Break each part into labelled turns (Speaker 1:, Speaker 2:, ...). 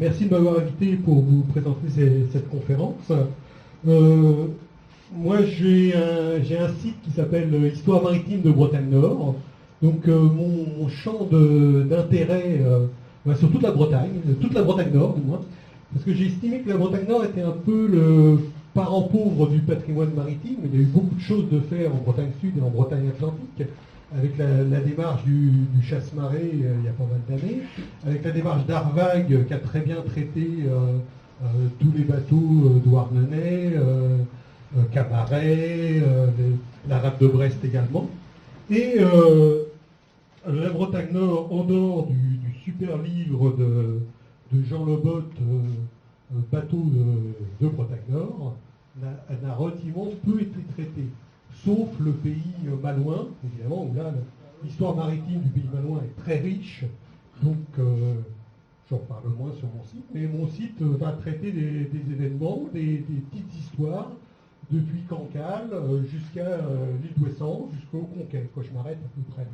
Speaker 1: Merci de m'avoir invité pour vous présenter cette conférence. Moi, j'ai un site qui s'appelle Histoire maritime de Bretagne Nord. Donc, mon champ d'intérêt va sur toute la Bretagne Nord, du moins, parce que j'ai estimé que la Bretagne Nord était un peu le parent pauvre du patrimoine maritime. Il y a eu beaucoup de choses de faire en Bretagne Sud et en Bretagne Atlantique, avec la démarche du chasse-marée il y a pas mal d'années, avec la démarche d'Arvag qui a très bien traité tous les bateaux douarnenez, Camaret, la rade de Brest également. Et la Bretagne Nord, en dehors du super livre de Jean Lobotte, Bateau de Bretagne Nord, n'a relativement peu été traité. Sauf le pays malouin, évidemment, où là, l'histoire maritime du pays malouin est très riche, donc j'en parle moins sur mon site, mais mon site va traiter des événements, des petites histoires, depuis Cancale jusqu'à l'île d'Ouessant, jusqu'au Conquet, quand je m'arrête à peu près.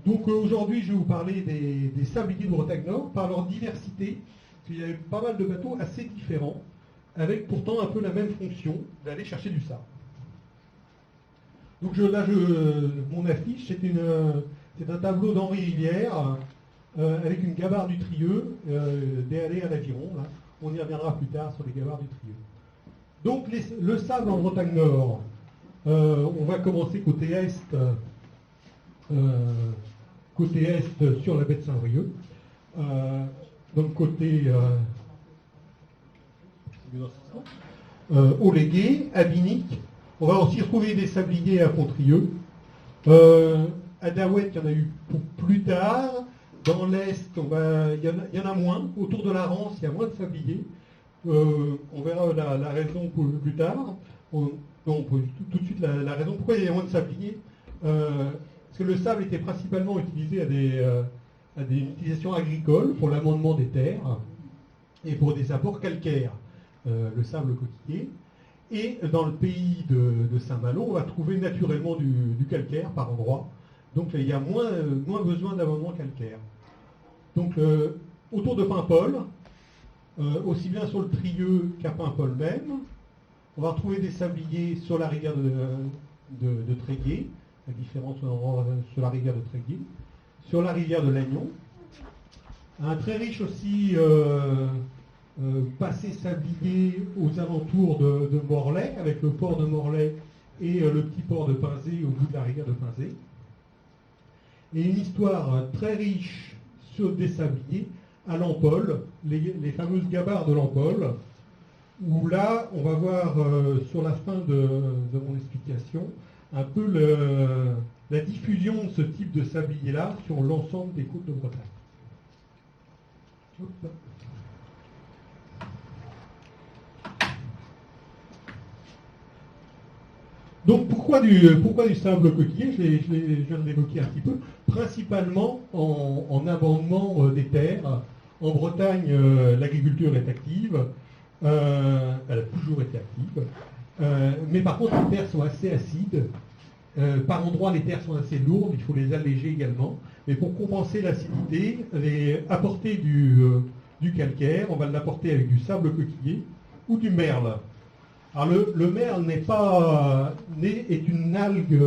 Speaker 1: Donc aujourd'hui, je vais vous parler des sabliers de Bretagne Nord, par leur diversité, parce qu'il y a pas mal de bateaux assez différents, avec pourtant un peu la même fonction, d'aller chercher du sable. Donc mon affiche, c'est un tableau d'Henri Rivière avec une gabarre du Trieux, des allées à l'Aviron. On y reviendra plus tard sur les gabarres du Trieux. Donc le sable en Bretagne Nord, on va commencer côté est sur la baie de Saint-Brieuc. Donc côté au Légué, à Binic. On va aussi retrouver des sabliers à Pontrieux. À Daouette, il y en a eu plus tard. Dans l'Est, il y en a moins. Autour de la Rance, il y a moins de sabliers. On verra la raison plus tard. Tout de suite, la raison pourquoi il y a moins de sabliers. Parce que le sable était principalement utilisé à des utilisations agricoles, pour l'amendement des terres et pour des apports calcaires. Le sable coquillier. Et dans le pays de Saint-Malo, on va trouver naturellement du calcaire par endroits. Donc il y a moins besoin d'amendement calcaire. Donc autour de Paimpol, aussi bien sur le Trieux qu'à Paimpol même, on va retrouver des sabliers sur la rivière de Tréguier, à différents endroits sur la rivière de Tréguier, sur la rivière de Lannion. Un très riche aussi passé sablier aux alentours de Morlaix, avec le port de Morlaix et le petit port de Pinzé au bout de la rivière de Pinzé. Et une histoire très riche sur des sabliers à Lampol, les fameuses gabarres de Lampol, où là, on va voir sur la fin de mon explication un peu la diffusion de ce type de sablier-là sur l'ensemble des côtes de Bretagne. Hop. Donc pourquoi du sable coquillier? Je viens de l'évoquer un petit peu. Principalement en abandonnement des terres. En Bretagne, l'agriculture est active. Elle a toujours été active. Mais par contre, les terres sont assez acides. Par endroits, les terres sont assez lourdes. Il faut les alléger également. Mais pour compenser l'acidité, apporter du calcaire, on va l'apporter avec du sable coquillier ou du merle. Alors le merle est une algue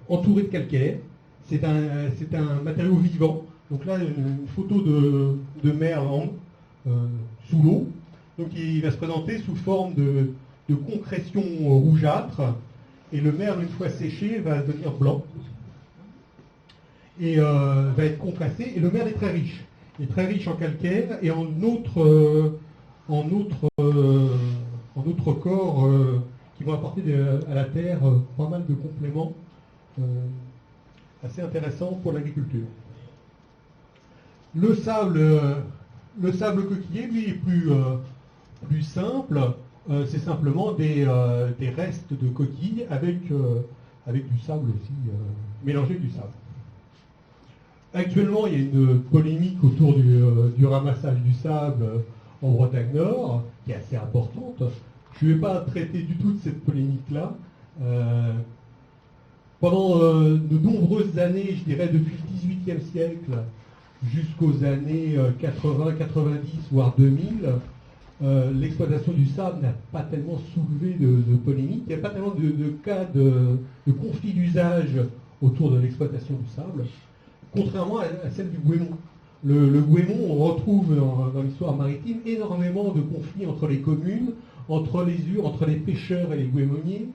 Speaker 1: entourée de calcaire. C'est un matériau vivant. Donc là, une photo de merle sous l'eau. Donc il va se présenter sous forme de concrétion rougeâtre. Et le merle, une fois séché, va devenir blanc. Et va être compressé. Et le merle est très riche. Il est très riche en calcaire et en autres corps qui vont apporter à la terre pas mal de compléments assez intéressants pour l'agriculture. Le sable coquillier, lui, est plus simple. C'est simplement des restes de coquilles avec du sable aussi, mélangé avec du sable. Actuellement, il y a une polémique autour du ramassage du sable en Bretagne Nord, qui est assez importante. Je ne vais pas traiter du tout de cette polémique-là. Pendant de nombreuses années, je dirais depuis le XVIIIe siècle, jusqu'aux années 80, 90, voire 2000, l'exploitation du sable n'a pas tellement soulevé de polémique. Il n'y a pas tellement de cas de conflit d'usage autour de l'exploitation du sable, contrairement à celle du goémon. Le goémon, on retrouve dans l'histoire maritime énormément de conflits entre les communes, entre les pêcheurs et les goémoniers.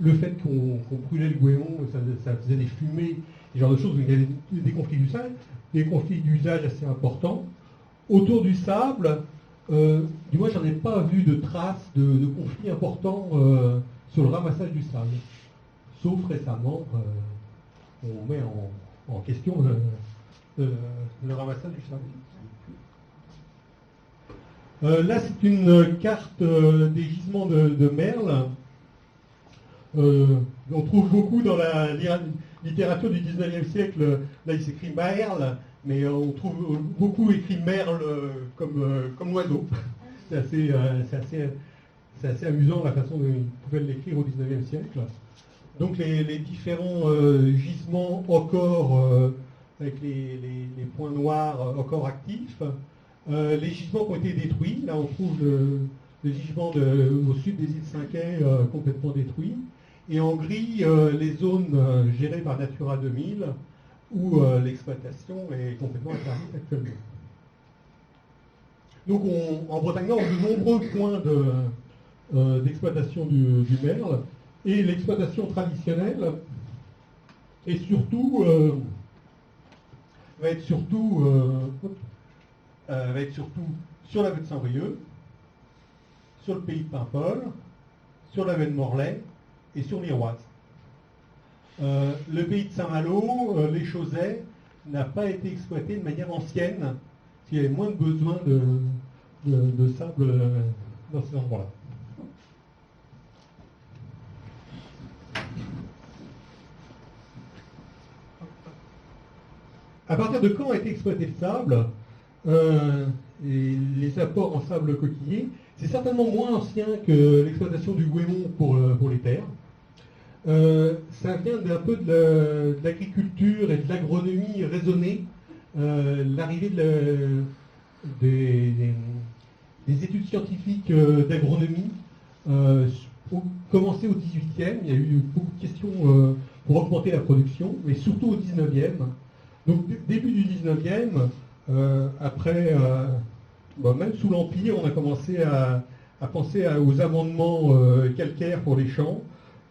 Speaker 1: Le fait qu'on brûlait le goémon, ça faisait des fumées, ce genre de choses, il y avait des conflits d'usage assez importants. Autour du sable, du moins j'en ai pas vu de traces de conflits importants sur le ramassage du sable. Sauf récemment, on met en question le ramassage du sable. Là, c'est une carte des gisements de merle. On trouve beaucoup dans la littérature du 19e siècle. Là, il s'écrit merle, mais on trouve beaucoup écrit merle comme oiseau. C'est assez amusant la façon dont ils pouvaient l'écrire au 19e siècle. Donc les différents gisements encore avec les points noirs encore actifs. Les gisements qui ont été détruits. Là, on trouve le gisement au sud des îles Cinquet complètement détruit. Et en gris, les zones gérées par Natura 2000, où l'exploitation est complètement interdite actuellement. Donc en Bretagne Nord, on a de nombreux points d'exploitation du merle. Et l'exploitation traditionnelle va être surtout sur la baie de Saint-Brieuc, sur le pays de Paimpol, sur la baie de Morlaix et sur l'Iroise. Le pays de Saint-Malo, les Chauzets, n'a pas été exploité de manière ancienne, parce qu'il y avait moins de besoin de sable dans ces endroits-là. À partir de quand a été exploité le sable et les apports en sable coquillé, c'est certainement moins ancien que l'exploitation du goémon pour les terres. Ça vient un peu de l'agriculture et de l'agronomie raisonnée, l'arrivée des études scientifiques d'agronomie commencé au 18e, il y a eu beaucoup de questions pour augmenter la production, mais surtout au 19e. Donc début du 19e, après, même sous l'Empire, on a commencé à penser aux amendements calcaires pour les champs.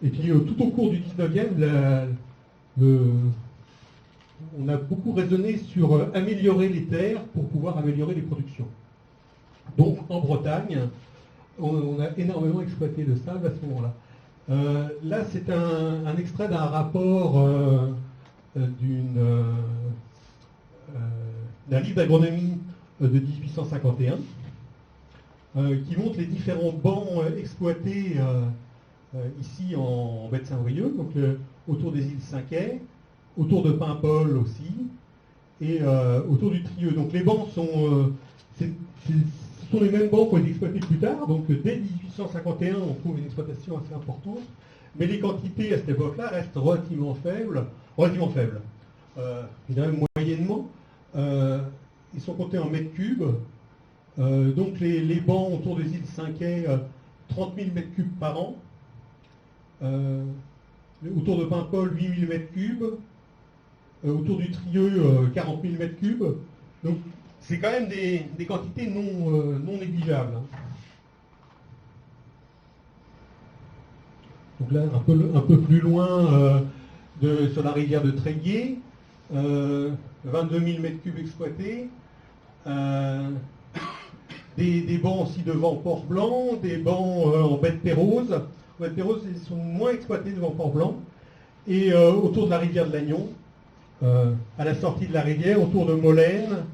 Speaker 1: Et puis tout au cours du 19e, on a beaucoup raisonné sur améliorer les terres pour pouvoir améliorer les productions. Donc en Bretagne, on a énormément exploité le sable à ce moment-là. Là, c'est un extrait d'un rapport d'un livre d'agronomie de 1851 qui montre les différents bancs exploités ici en baie de Saint-Brieuc, donc autour des îles Cinquet, autour de Paimpol aussi, et autour du Trieux. Donc les bancs ce sont les mêmes bancs qui ont été exploités plus tard, donc dès 1851 on trouve une exploitation assez importante, mais les quantités à cette époque-là restent relativement faibles, évidemment moyennement. Ils sont comptés en mètres cubes, donc les bancs autour des îles Cinquet, 30 000 mètres cubes par an, autour de Paimpol, 8 000 mètres cubes, autour du Trieux, 40 000 mètres cubes. Donc c'est quand même des quantités non négligeables. Donc là, un peu plus loin, sur la rivière de Tréguier, 22 000 mètres cubes exploités. Des bancs aussi devant Port-Blanc, des bancs en baie de Perrose. En baie de Perrose, ils sont moins exploités devant Port-Blanc. Et autour de la rivière de Lannion, à la sortie de la rivière, autour de Molène,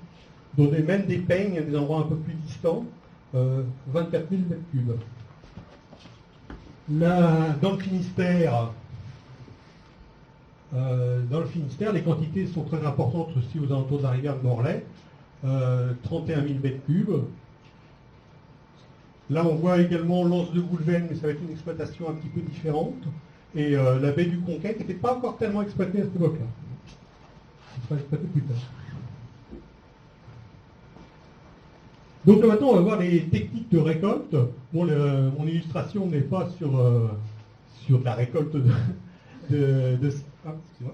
Speaker 1: même des Peignes, des endroits un peu plus distants, 24 000 mètres cubes. Là, dans le Finistère, les quantités sont très importantes aussi aux alentours de la rivière de Morlaix, 31 000 mètres cubes. Là, on voit également l'anse de Goulven, mais ça va être une exploitation un petit peu différente. Et la baie du Conquet, qui n'était pas encore tellement exploitée à cette époque-là. Elle sera exploitée plus tard. Donc là, maintenant, on va voir les techniques de récolte. Bon, mon illustration n'est pas sur de la récolte excusez-moi.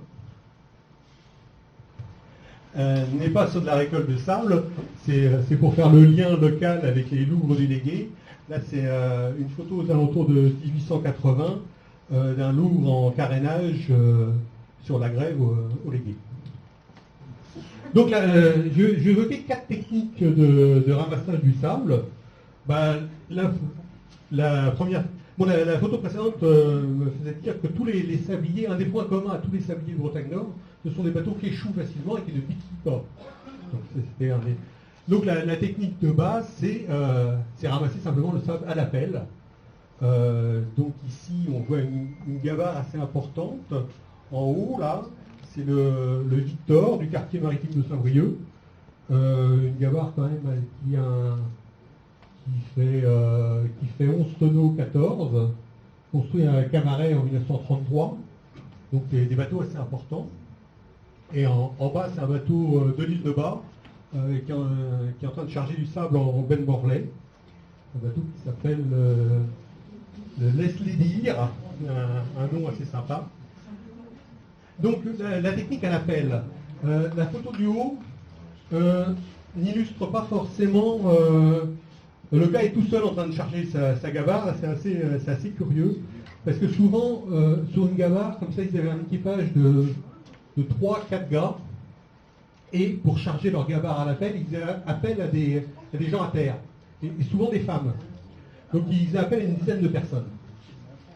Speaker 1: N'est pas sur de la récolte de sable, c'est pour faire le lien local avec les Louvres du Légué. Là, c'est une photo aux alentours de 1880 d'un Louvre en carénage sur la grève au Légué. Donc là, je vais évoquer 4 techniques de ramassage du sable. Ben, la première, bon, la photo précédente me faisait dire que tous les sabliers, un des points communs à tous les sabliers de Bretagne Nord, ce sont des bateaux qui échouent facilement et qui ne piquent pas. Donc la technique de base, c'est ramasser simplement le sable à la pelle. Donc ici, on voit une gabarre assez importante. En haut, là, c'est le Victor du quartier maritime de Saint-Brieuc. Une gabarre quand même qui fait 11 tonneaux 14, construit à Camaret en 1933. Donc des bateaux assez importants. Et en bas, c'est un bateau de l'île de Bas qui est en train de charger du sable en Ben Morlaix. Un bateau qui s'appelle le Leslie Deer, un nom assez sympa. Donc la technique à la pelle. La photo du haut n'illustre pas forcément... le gars est tout seul en train de charger sa gabarre, c'est assez curieux. Parce que souvent, sur une gabarre, comme ça, ils avaient un équipage de 3-4 gars. Et pour charger leur gabarre à la pelle, ils appellent à des gens à terre. Et souvent des femmes. Donc ils appellent une dizaine de personnes.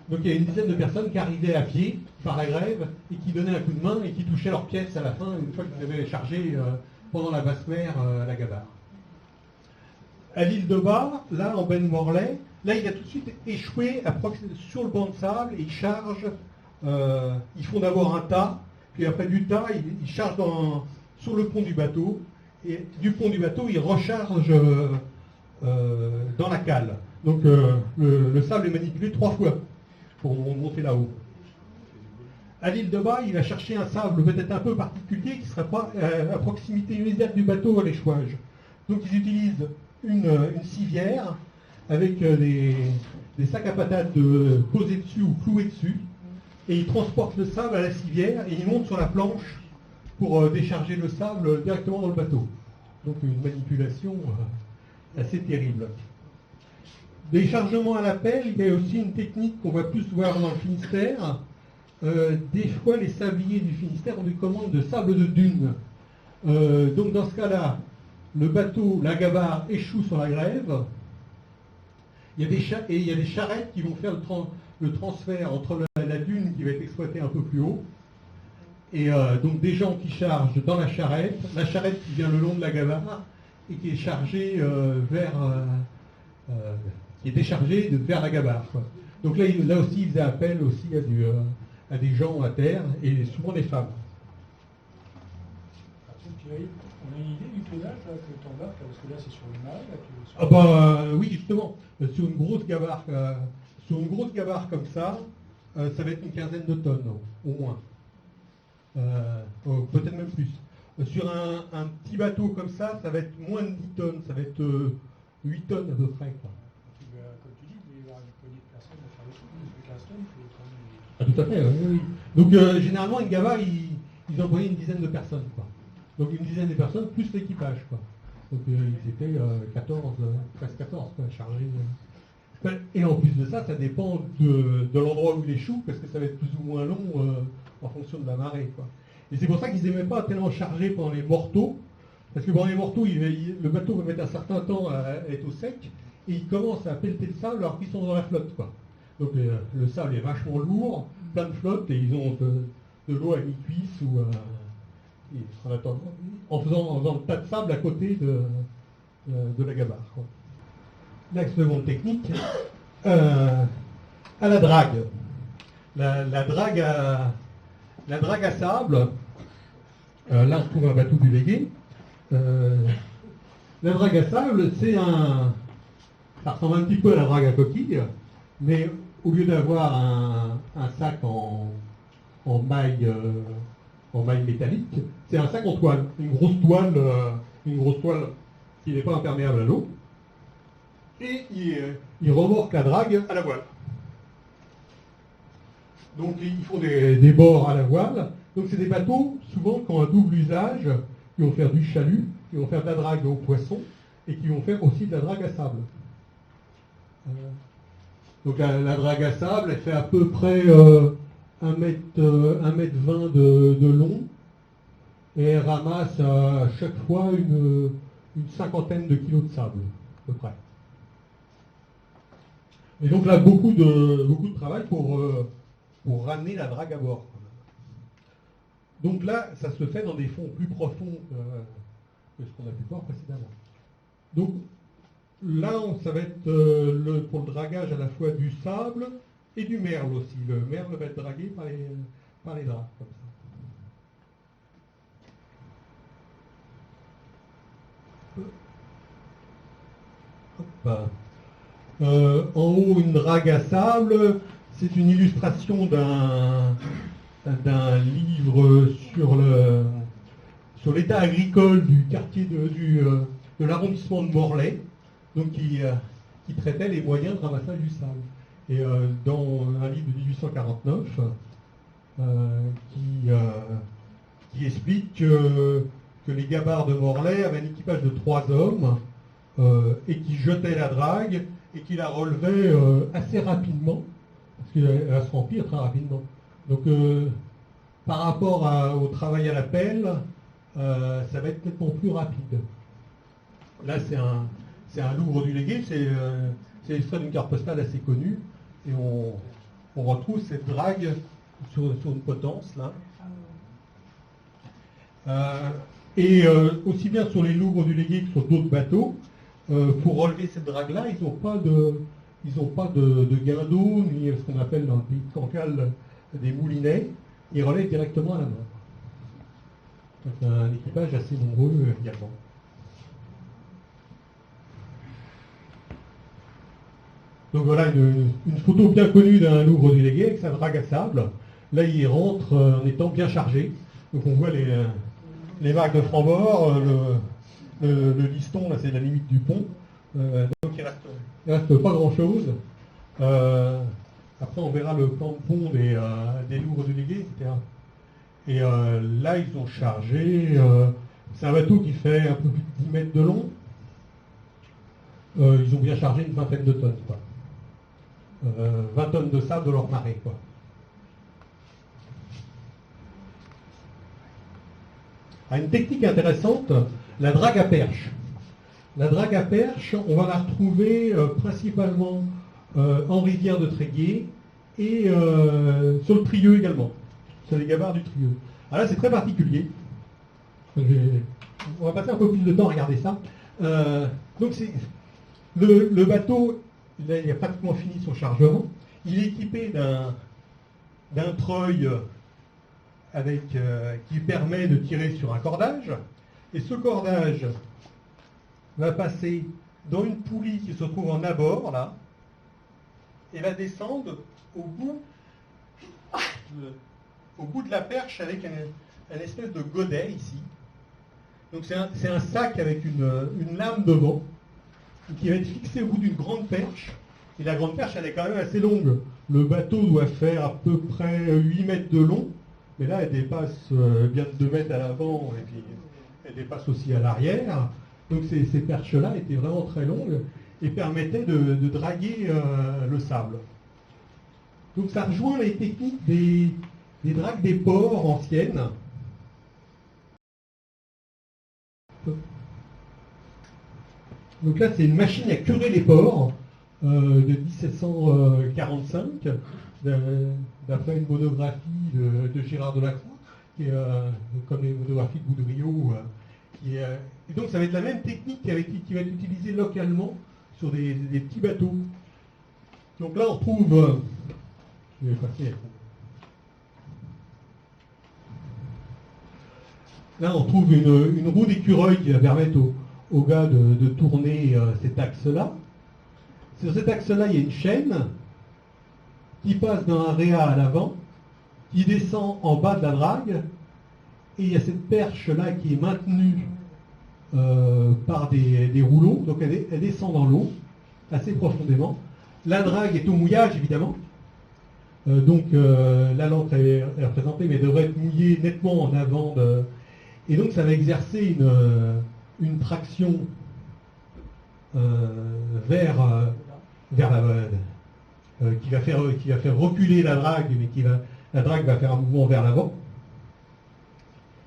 Speaker 1: Donc il y a une dizaine de personnes qui arrivaient à pied par la grève et qui donnaient un coup de main et qui touchaient leurs pièces à la fin, une fois qu'ils avaient chargé pendant la basse mer la gabarre. À l'île de Bas, là en Ben Morlaix, là il a tout de suite échoué sur le banc de sable et ils chargent, ils font d'abord un tas, puis après du tas, ils chargent sur le pont du bateau, et du pont du bateau, ils rechargent dans la cale. Donc le sable est manipulé 3 fois pour monter là-haut. À l'île de Bas, il a cherché un sable peut-être un peu particulier qui ne serait pas à proximité immédiate du bateau à l'échouage. Donc ils utilisent une civière avec des sacs à patates posés dessus ou cloués dessus, et ils transportent le sable à la civière et ils montent sur la planche pour décharger le sable directement dans le bateau. Donc une manipulation assez terrible. Déchargement à la pelle, il y a aussi une technique qu'on va plus voir dans le Finistère. Des fois, les sabliers du Finistère ont des commandes de sable de dune. Donc dans ce cas-là, le bateau, la gabarre, échoue sur la grève. Il y a des charrettes qui vont faire le transfert entre la dune qui va être exploitée un peu plus haut. Et donc des gens qui chargent dans la charrette qui vient le long de la gabarre et qui est chargée qui est déchargée vers la gabarre, quoi. Donc là aussi, ils faisaient appel aussi à des gens à terre, et souvent des femmes.
Speaker 2: On a une idée du tonnage que tu embarques, parce que là c'est sur une maille.
Speaker 1: Ah bah oui, justement, sur une grosse gabarre comme ça, ça va être une quinzaine de tonnes, au moins. Peut-être même plus. Sur un petit bateau comme ça va être moins de 10 tonnes, ça va être 8 tonnes à peu près, quoi.
Speaker 2: Comme tu dis, il va y avoir une poignée de personnes à faire les choses, plus 15 tonnes, il faut quand même...
Speaker 1: Ah, tout à fait, oui. Donc généralement, une gabarre, ils employaient une dizaine de personnes, quoi. Donc une dizaine de personnes plus l'équipage, quoi. Donc ils étaient 14, presque 14, quoi, chargés. Et en plus de ça, ça dépend de l'endroit où il échoue, parce que ça va être plus ou moins long en fonction de la marée, quoi. Et c'est pour ça qu'ils n'aimaient pas tellement charger pendant les morteaux, parce que pendant les morteaux, le bateau va mettre un certain temps à être au sec, et ils commencent à pelleter le sable alors qu'ils sont dans la flotte, quoi. Donc le sable est vachement lourd, plein de flotte, et ils ont de l'eau à mi-cuisse ou en faisant le tas de sable à côté de la gabarre, quoi. La seconde technique, à la drague. La drague à sable, là on trouve un bateau du Légué. La drague à sable, ça ressemble un petit peu à la drague à coquille, mais au lieu d'avoir un sac en maille métallique, c'est un sac en toile, une grosse toile qui n'est pas imperméable à l'eau. et ils remorquent la drague à la voile. Donc ils font des bords à la voile. Donc c'est des bateaux, souvent, qui ont un double usage, qui vont faire du chalut, qui vont faire de la drague aux poissons, et qui vont faire aussi de la drague à sable. Donc la drague à sable, elle fait à peu près 1 m 20 de long, et elle ramasse à chaque fois une cinquantaine de kilos de sable, à peu près. Et donc là, beaucoup de travail pour ramener la drague à bord. Donc là, ça se fait dans des fonds plus profonds que ce qu'on a pu voir précédemment. Donc là, ça va être pour le dragage à la fois du sable et du merle aussi. Le merle va être dragué par les dragues, comme ça. Hop. En haut, une drague à sable. C'est une illustration d'un livre sur l'état agricole du quartier de l'arrondissement de Morlaix, donc qui traitait les moyens de ramassage du sable. Et dans un livre de 1849, qui explique que les gabarres de Morlaix avaient un équipage de 3 hommes et qui jetaient la drague et qui la relevaient assez rapidement, parce qu'elle va se remplir très rapidement. Donc par rapport au travail à la pelle, ça va être nettement plus rapide. Là, c'est un Louvre du Légué, c'est l'extrait d'une carte postale assez connue, et on retrouve cette drague sur une potence, là. Et aussi bien sur les Louvres du Légué que sur d'autres bateaux, pour relever cette drague-là, ils n'ont pas de guindeau, ni ce qu'on appelle dans le pays de Cancale des moulinets. Ils relèvent directement à la main. Donc un équipage assez nombreux également. Donc voilà une photo bien connue d'un Louvre du Légué avec sa drague à sable. Là, il rentre en étant bien chargé. Donc on voit les marques de franc-bord, le liston, là c'est la limite du pont. Donc il reste pas grand-chose. Après on verra le plan de pont des Louvres du Légué, etc. Et là ils ont chargé, c'est un bateau qui fait un peu plus de 10 mètres de long. Ils ont bien chargé une vingtaine de tonnes, quoi. 20 tonnes de sable de leur marée, quoi. Une technique intéressante, la drague à perche. La drague à perche, on va la retrouver principalement en rivière de Tréguier et sur le Trieux également, sur les gabarres du Trieux. Alors là, c'est très particulier. On va passer un peu plus de temps à regarder ça. Donc c'est le bateau, là, il a pratiquement fini son chargement. Il est équipé d'un treuil qui permet de tirer sur un cordage. Et ce cordage va passer dans une poulie qui se trouve en abord, là, et va descendre au bout de la perche avec une espèce de godet ici. Donc c'est un sac avec une lame devant qui va être fixé au bout d'une grande perche. Et la grande perche, elle est quand même assez longue. Le bateau doit faire à peu près 8 mètres de long, mais là, elle dépasse bien de 2 mètres à l'avant, et puis elle dépasse aussi à l'arrière. Donc ces perches-là étaient vraiment très longues et permettaient de draguer le sable. Donc ça rejoint les techniques des dragues des ports anciennes. Donc là, c'est une machine à curer les porcs de 1745, d'après une monographie de Gérard Delacroix, qui est comme les monographies de Boudriot. Et donc ça va être la même technique qui va être utilisée localement sur des petits bateaux. Donc là, on retrouve... je vais passer... Là, on trouve une roue d'écureuil qui va permettre aux gars de tourner cet axe-là. Sur cet axe-là, il y a une chaîne qui passe d'un réa à l'avant, qui descend en bas de la drague, et il y a cette perche-là qui est maintenue par des rouleaux, donc elle descend dans l'eau, assez profondément. La drague est au mouillage, évidemment. Donc la lampe est représentée, mais devrait être mouillée nettement en avant. Et donc ça va exercer une traction vers la qui va faire reculer la drague, mais la drague va faire un mouvement vers l'avant.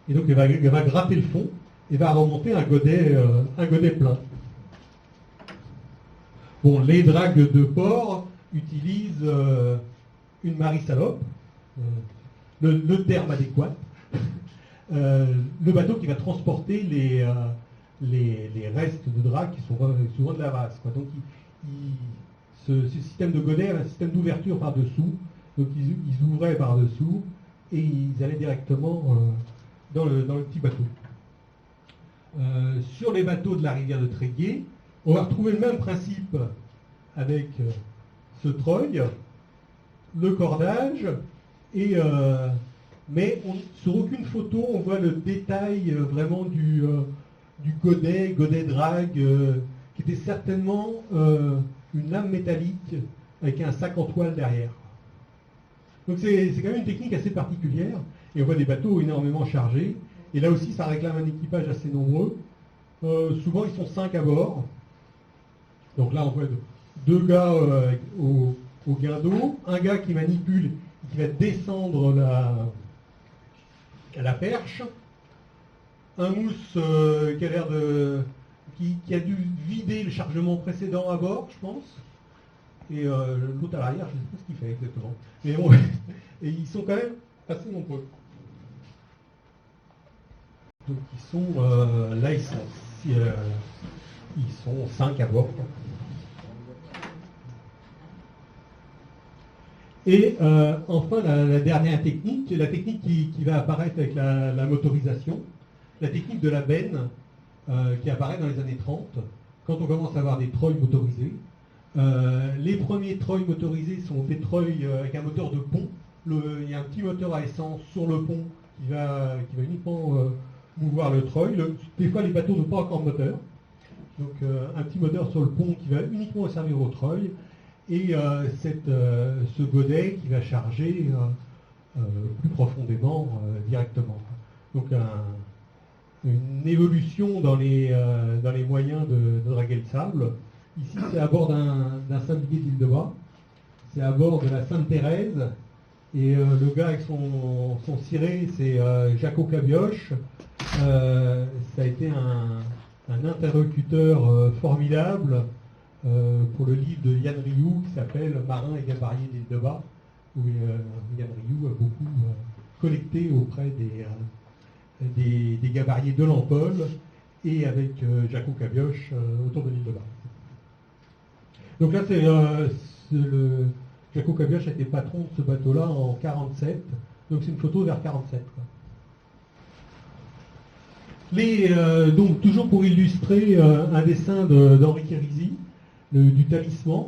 Speaker 1: Et donc elle va gratter le fond et va remonter un godet plein. Bon, les dragues de port utilisent une marée-salope, le terme adéquat, le bateau qui va transporter les restes de drague qui sont souvent de la vase, quoi. Donc ce système de godet avait un système d'ouverture par-dessous, donc ils ouvraient par-dessous et ils allaient directement dans le petit bateau. Sur les bateaux de la rivière de Tréguier, on va retrouver le même principe avec ce treuil, le cordage, mais sur aucune photo on voit le détail vraiment du godet drague, qui était certainement une lame métallique avec un sac en toile derrière. Donc c'est quand même une technique assez particulière, et on voit des bateaux énormément chargés, et là aussi ça réclame un équipage assez nombreux. Souvent ils sont 5 à bord, donc là on voit 2 gars au guindeau, un gars qui manipule, qui va descendre la perche, un mousse qui a l'air qui a dû vider le chargement précédent à bord, je pense, et l'autre à l'arrière, je ne sais pas ce qu'il fait exactement. Mais bon, et ils sont quand même assez nombreux. Donc ils sont là, ils sont 5 à bord. Et enfin, la dernière technique, la technique qui va apparaître avec la motorisation, la technique de la benne, qui apparaît dans les années 30, quand on commence à avoir des treuils motorisés. Les premiers treuils motorisés sont des treuils avec un moteur de pont. Il y a un petit moteur à essence sur le pont qui va uniquement mouvoir le treuil. Des fois, les bateaux n'ont pas encore de moteur. Donc, un petit moteur sur le pont qui va uniquement servir au treuil. Et ce godet qui va charger plus profondément directement. Donc une évolution dans les moyens de draguer le sable. Ici c'est à bord d'un sablier d'Île-de-Bas, c'est à bord de la Sainte-Thérèse, et le gars avec son ciré c'est Jaco Cabioche. Ça a été un interlocuteur formidable pour le livre de Yann Rioux qui s'appelle Marin et gabarier d'Île-de-Bas, où Yann Rioux a beaucoup collecté auprès des gabariers de l'Ampol et avec Jaco Cabioche autour de l'Île-de-Bas. Donc là, Jaco Cabioche a été patron de ce bateau-là en 47, donc c'est une photo vers 47. Donc toujours pour illustrer un dessin d'Henri Kérisy, du Talisman,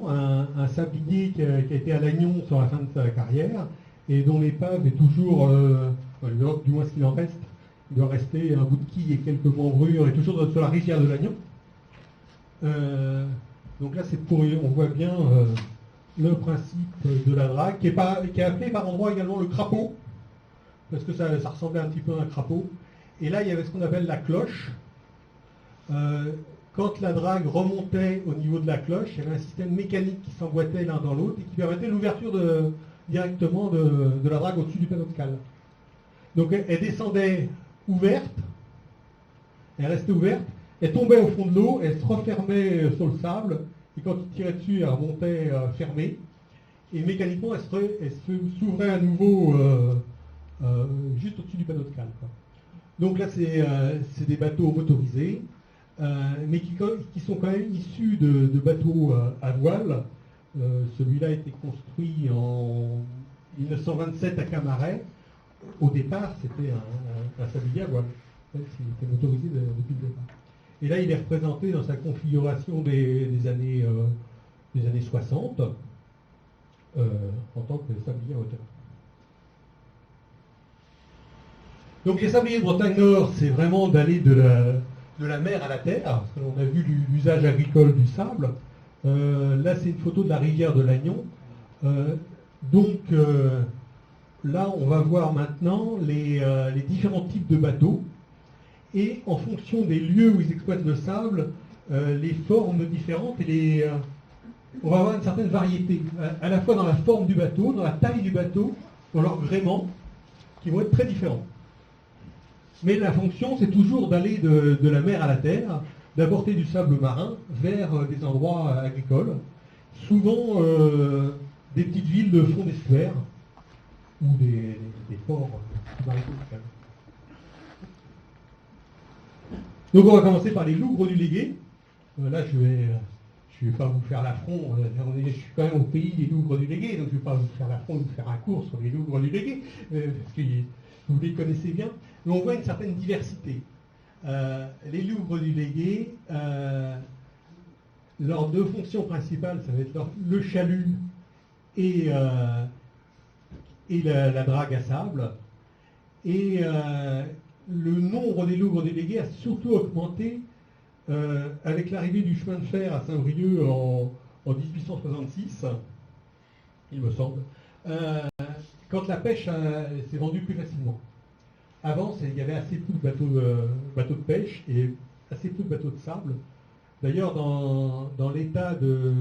Speaker 1: un sablier qui a été à Lannion sur la fin de sa carrière et dont l'épave est toujours, du moins ce qu'il en reste, il doit rester un bout de quille et quelques membrures et toujours sur la rivière de Lannion. Donc là on voit bien le principe de la drague qui est appelé par endroits également le crapaud, parce que ça ressemblait un petit peu à un crapaud. Et là il y avait ce qu'on appelle la cloche. Quand la drague remontait au niveau de la cloche, il y avait un système mécanique qui s'emboîtait l'un dans l'autre et qui permettait l'ouverture directement de la drague au-dessus du panneau de cale. Donc elle descendait ouverte, elle restait ouverte, elle tombait au fond de l'eau, elle se refermait sur le sable, et quand il tirait dessus, elle remontait fermée, et mécaniquement elle s'ouvrait à nouveau juste au-dessus du panneau de cale, quoi. Donc là c'est des bateaux motorisés, mais qui sont quand même issus de bateaux à voile. Celui-là a été construit en 1927 à Camaret. Au départ, c'était un sablier à voile. Il était motorisé depuis le départ. Et là, il est représenté dans sa configuration des années 60 en tant que sablier à hauteur. Donc les sabliers de Bretagne Nord, c'est vraiment d'aller de la mer à la terre, parce qu'on a vu l'usage agricole du sable. Là, c'est une photo de la rivière de l'Agnon. Donc, là, on va voir maintenant les différents types de bateaux. Et en fonction des lieux où ils exploitent le sable, les formes différentes et on va avoir une certaine variété, à la fois dans la forme du bateau, dans la taille du bateau, dans leur gréement, qui vont être très différents. Mais la fonction, c'est toujours d'aller de la mer à la terre, d'apporter du sable marin vers des endroits agricoles, souvent des petites villes de fond d'estuaire ou des ports maritimes. Donc on va commencer par les lougres du Légué. Là, je vais pas vous faire l'affront. Je suis quand même au pays des lougres du Légué, donc je ne vais pas vous faire l'affront de vous faire un cours sur les lougres du Légué, parce que vous les connaissez bien. Mais on voit une certaine diversité. Les lougres du Légué, leurs deux fonctions principales, ça va être le chalut et la drague à sable. Et le nombre des lougres du Légué a surtout augmenté avec l'arrivée du chemin de fer à Saint-Brieuc en 1866, il me semble, quand la pêche s'est vendue plus facilement. Avant, il y avait assez peu de bateaux de pêche et assez peu de bateaux de sable. D'ailleurs, dans l'état de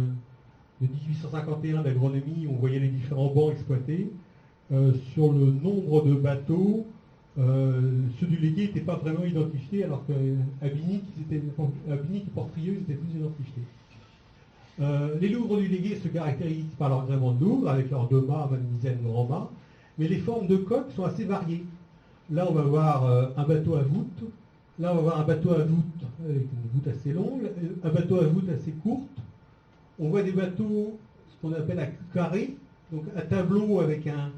Speaker 1: 1851 d'agronomie, on voyait les différents bancs exploités. Sur le nombre de bateaux, ceux du Légué n'étaient pas vraiment identifiés, alors qu'à Binic et Portrieux, ils étaient plus identifiés. Les lougres du Légué se caractérisent par leur gréement de lougre, avec leurs deux mâts, misaine, grand mât, mais les formes de coques sont assez variées. Là, on va voir un bateau à voûte. Là, on va voir un bateau à voûte avec une voûte assez longue, un bateau à voûte assez courte. On voit des bateaux, ce qu'on appelle à cul carré, donc à tableau avec une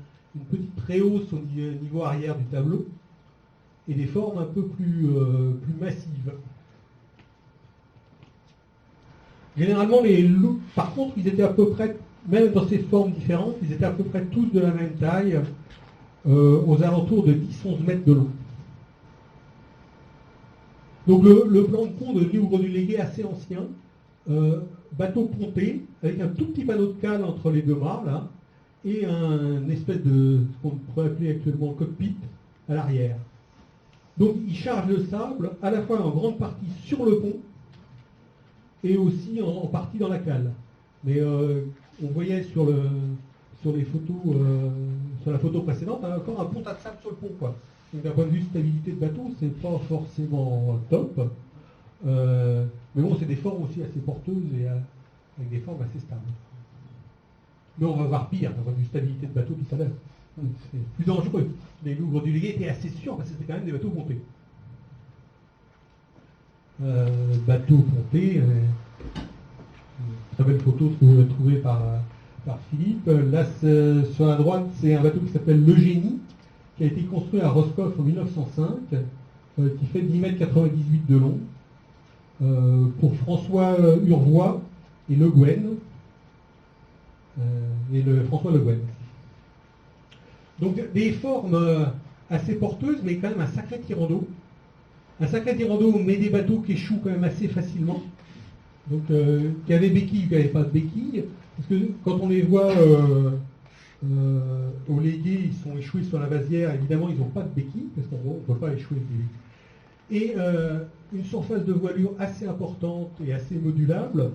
Speaker 1: petite préhausse au niveau arrière du tableau, et des formes un peu plus massives. Généralement, les lougres, par contre, ils étaient à peu près, même dans ces formes différentes, ils étaient à peu près tous de la même taille, aux alentours de 10-11 mètres de long. Donc le plan de pont de lougre du Légué assez ancien, bateau ponté, avec un tout petit panneau de cale entre les deux mâts, là, et un espèce de, ce qu'on pourrait appeler actuellement cockpit, à l'arrière. Donc il charge le sable, à la fois en grande partie sur le pont, et aussi en partie dans la cale. Mais on voyait sur les photos, sur la photo précédente, on a encore un pont à sable sur le pont, quoi. Donc d'un point de vue stabilité de bateau, c'est pas forcément top. Mais bon, c'est des formes aussi assez porteuses et avec des formes assez stables. Mais on va voir pire d'un point de vue stabilité de bateau tout à l'heure. C'est plus dangereux. Les lougres du Légué étaient assez sûrs parce que c'était quand même des bateaux pontés. Bateau ponté, très belle photo que vous trouvez par Philippe. Là, sur la droite, c'est un bateau qui s'appelle Le Génie, qui a été construit à Roscoff en 1905, qui fait 10,98 mètres de long, pour François Urvois et Le Guen. François Le Guen. Donc des formes assez porteuses, mais quand même un sacré tirant d'eau. Un sacré tirant d'eau, mais des bateaux qui échouent quand même assez facilement. Donc qui avaient béquilles ou qui n'avaient pas de béquilles. Parce que quand on les voit au Légué, ils sont échoués sur la vasière, évidemment ils n'ont pas de béquilles, parce qu'on ne peut pas échouer des béquilles. Et une surface de voilure assez importante et assez modulable.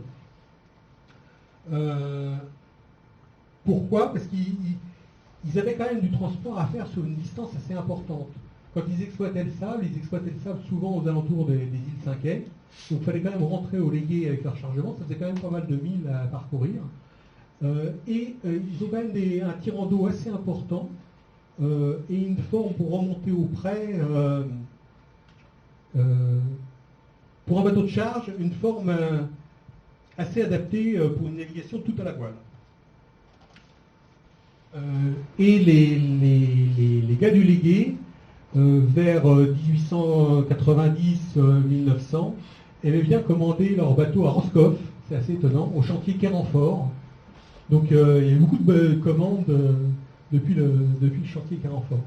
Speaker 1: Pourquoi? Parce qu'ils avaient quand même du transport à faire sur une distance assez importante. Quand ils exploitaient le sable souvent aux alentours des îles Cinquet. Donc il fallait quand même rentrer au Légué avec leur chargement, ça faisait quand même pas mal de milles à parcourir. Ils ont quand même un tirant d'eau assez important et une forme pour remonter au près, pour un bateau de charge, une forme assez adaptée pour une navigation toute à la voile. Et les gars du Légué, vers 1890-1900, aimaient bien commander leur bateau à Roscoff, c'est assez étonnant, au chantier Quai-Renfort. Donc il y a eu beaucoup de commandes depuis le chantier Quai-Renfort.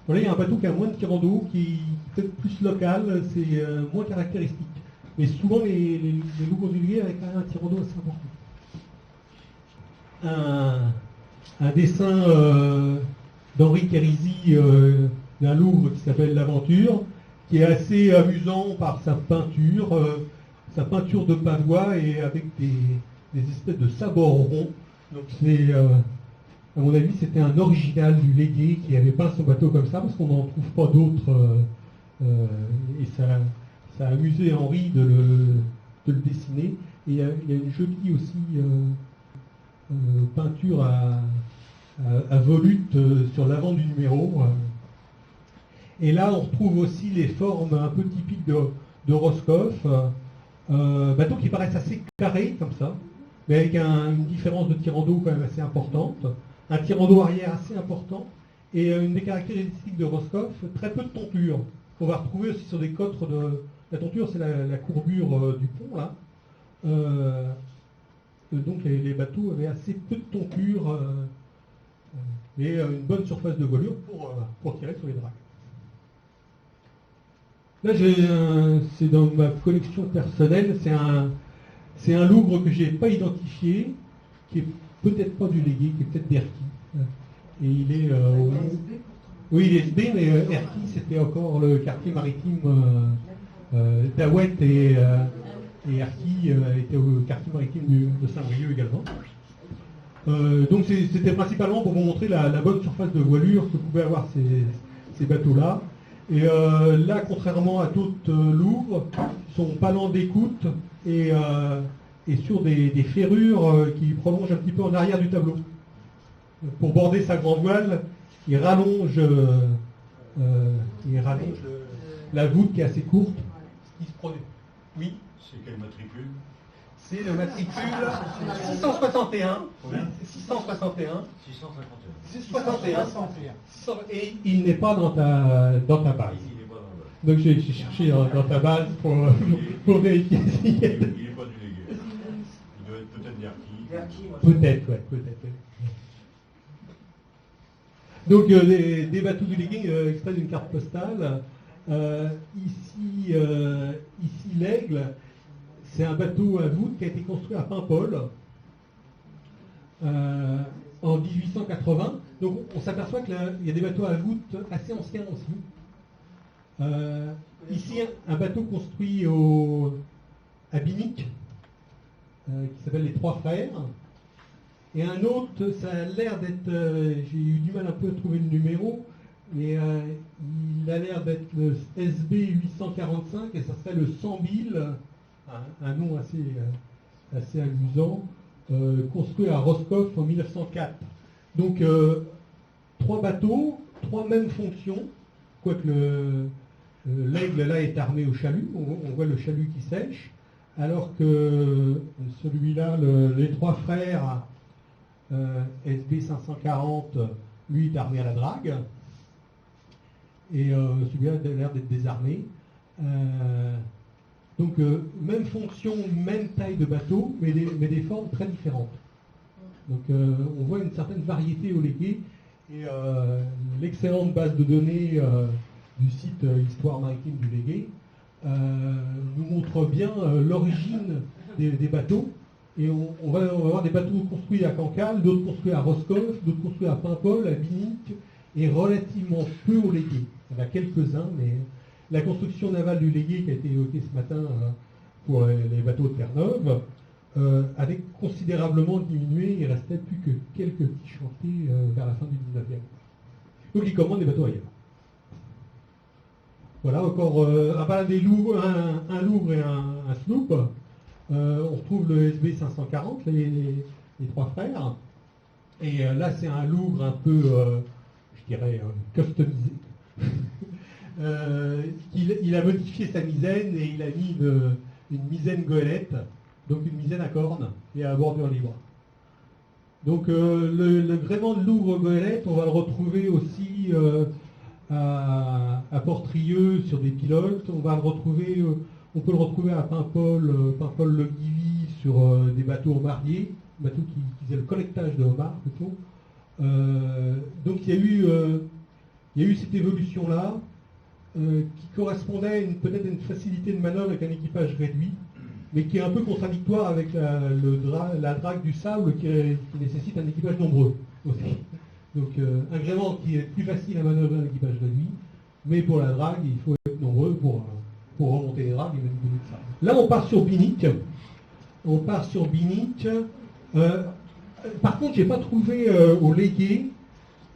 Speaker 1: Voilà, il y a un bateau qui a moins de tirant d'eau, qui est peut-être plus local, c'est moins caractéristique. Mais souvent les louvres du Légué avec un tirant d'eau assez important. Un dessin d'Henri Kérisy d'un Louvre qui s'appelle L'Aventure, qui est assez amusant par sa peinture de pavois et avec des espèces de sabords ronds. Donc c'est, à mon avis, c'était un original du Légué qui avait peint son bateau comme ça, parce qu'on n'en trouve pas d'autres. Et ça a amusé Henri de le dessiner. Et il y a une jolie aussi peinture à volute sur l'avant du numéro. Et là, on retrouve aussi les formes un peu typiques de Roscoff. Bateaux qui paraissent assez carrés comme ça, mais avec une différence de tirant d'eau quand même assez importante. Un tirant d'eau arrière assez important. Et une des caractéristiques de Roscoff, très peu de tonture. On va retrouver aussi sur des cotres de... La tonture, c'est la courbure du pont, là. Donc les bateaux avaient assez peu de tonture et une bonne surface de voilure pour tirer sur les dragues. Là, c'est dans ma collection personnelle, c'est un Louvre que je n'ai pas identifié, qui est peut-être pas du Légué, qui est peut-être d'Erquy. Et il est oui, il est SB, mais Erquy, c'était encore le quartier maritime d'Aouette et Erquy était au quartier maritime de Saint-Brieuc également. Donc c'était principalement pour vous montrer la bonne surface de voilure que pouvaient avoir ces bateaux-là. Et là, contrairement à d'autres Louvres, ils sont pas lents d'écoute et sur des ferrures qui prolongent un petit peu en arrière du tableau. Pour border sa grand voile, il rallonge la voûte qui est assez courte. Ce qui se produit. Oui.
Speaker 3: C'est quel matricule?
Speaker 1: C'est le matricule 661. 661. 661. Et il n'est pas dans ta base.
Speaker 3: Il n'est pas dans la base.
Speaker 1: Donc j'ai cherché dans ta base pour vérifier s'il y a...
Speaker 3: Il n'est pas du Légué. Il doit être peut-être d'Erquy.
Speaker 1: Peut-être, ouais, peut-être. Ouais. Donc des bateaux du Légué extraits d'une carte postale. Ici l'Aigle, c'est un bateau à voûte qui a été construit à Paimpol en 1880. Donc on s'aperçoit qu'il y a des bateaux à voûte assez anciens aussi. Ici, un bateau construit à Binic, qui s'appelle les Trois Frères. Et un autre, ça a l'air d'être, j'ai eu du mal un peu à trouver le numéro, mais il a l'air d'être le SB 845 et ça serait le 100 000, un nom assez amusant, construit à Roscoff en 1904. Donc 3 bateaux, 3 mêmes fonctions, quoique l'Aigle là est armé au chalut, on voit le chalut qui sèche, alors que celui-là, les Trois Frères, SB 540, lui est armé à la drague, et celui-là a l'air d'être désarmé. Donc même fonction, même taille de bateau, mais des formes très différentes. Donc on voit une certaine variété au Légué, et l'excellente base de données du site Histoire maritime du Légué nous montre bien l'origine des bateaux. Et on va avoir des bateaux construits à Cancale, d'autres construits à Roscoff, d'autres construits à Paimpol, à Binic, et relativement peu au Légué. Il y en a quelques-uns, mais la construction navale du Légué qui a été évoquée ce matin pour les bateaux de Terre-Neuve avait considérablement diminué, il ne restait plus que quelques petits chantiers vers la fin du 19e. Donc ils commandent des bateaux ailleurs. Voilà, encore un Louvre et un sloop. On retrouve le SB 540, les Trois Frères. Et là, c'est un Louvre un peu, je dirais, customisé. Il a modifié sa misaine et il a mis une misaine goélette, donc une misaine à cornes et à bordure libre. Donc le gréement de Louvre goélette, on va le retrouver aussi à Portrieux sur des pilotes. On peut le retrouver à Paimpol-le-Guivy sur des bateaux hommardiers, bateaux qui faisaient le collectage de homards plutôt. Donc il y a eu cette évolution-là. qui correspondait peut-être à une facilité de manœuvre avec un équipage réduit, mais qui est un peu contradictoire avec la drague du sable qui nécessite un équipage nombreux aussi. Donc un gréement qui est plus facile à manœuvrer un équipage réduit, mais pour la drague, il faut être nombreux pour remonter les dragues et manipuler le sable. Là, on part sur Binic. Par contre, je n'ai pas trouvé au Légué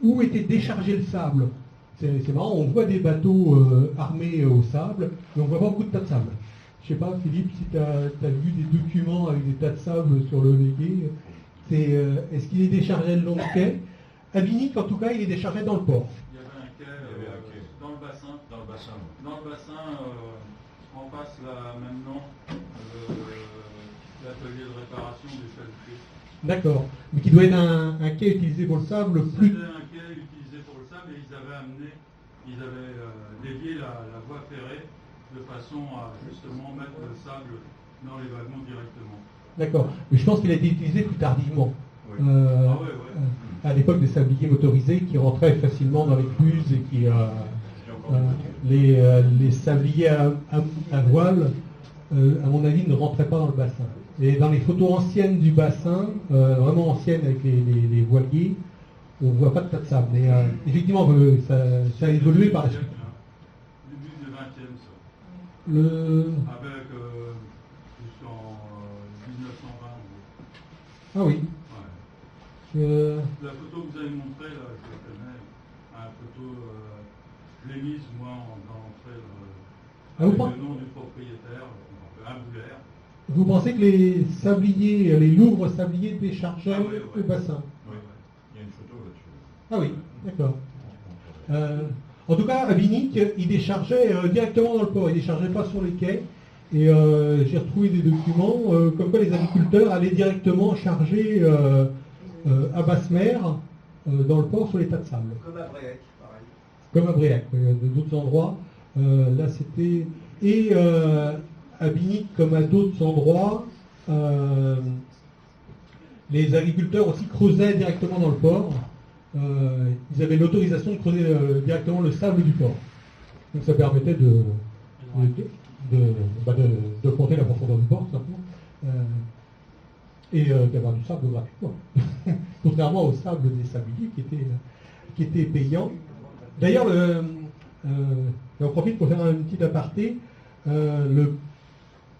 Speaker 1: où était déchargé le sable. C'est marrant, on voit des bateaux armés au sable, mais on ne voit pas beaucoup de tas de sable. Je ne sais pas, Philippe, si tu as vu des documents avec des tas de sable sur le Légué. Est-ce qu'il est déchargé le long du quai? À Binic, en tout cas, il est déchargé dans le port.
Speaker 4: Il y avait un quai dans le bassin. Dans le bassin, en face là maintenant, l'atelier de réparation du chaluté.
Speaker 1: D'accord. Mais qui doit être un quai utilisé pour le sable plus.
Speaker 4: C'était un quai utilisé pour le sable et ils avaient dévié la voie ferrée de façon à justement mettre le sable dans les wagons directement.
Speaker 1: D'accord. Mais je pense qu'il a été utilisé plus tardivement.
Speaker 4: Oui.
Speaker 1: À l'époque des sabliers motorisés qui rentraient facilement dans les cluses et qui les sabliers à voile, à mon avis, ne rentraient pas dans le bassin. Et dans les photos anciennes du bassin, vraiment anciennes avec les voiliers, on ne voit pas de tas de sable. Mais effectivement, ça a évolué par la suite.
Speaker 4: Début du 20e, ça. Avec jusqu'en 1920.
Speaker 1: Ah oui.
Speaker 4: La photo que vous avez montrée, là, je la connais. La photo, je l'ai mise, moi, dans l'entrée, avec le nom du propriétaire, un boulaire.
Speaker 1: Vous pensez que les sabliers, les louvres sabliers déchargeaient au bassin?
Speaker 3: Oui, il y a une photo là-dessus.
Speaker 1: Ah oui, d'accord. En tout cas, à Binic, il déchargeait directement dans le port, il ne déchargeait pas sur les quais. Et j'ai retrouvé des documents comme quoi les agriculteurs allaient directement charger à basse mer dans le port sur les tas de sable.
Speaker 5: Comme à Bréac, pareil.
Speaker 1: Comme à Bréac, d'autres endroits. Là, c'était... Et à Binic, comme à d'autres endroits, les agriculteurs aussi creusaient directement dans le port. Ils avaient l'autorisation de creuser directement le sable du port. Donc ça permettait d'augmenter la profondeur du port, tout simplement. Et d'avoir du sable gratuitement. Contrairement au sable des sabliers qui était payant. D'ailleurs, j'en profite pour faire un petit aparté.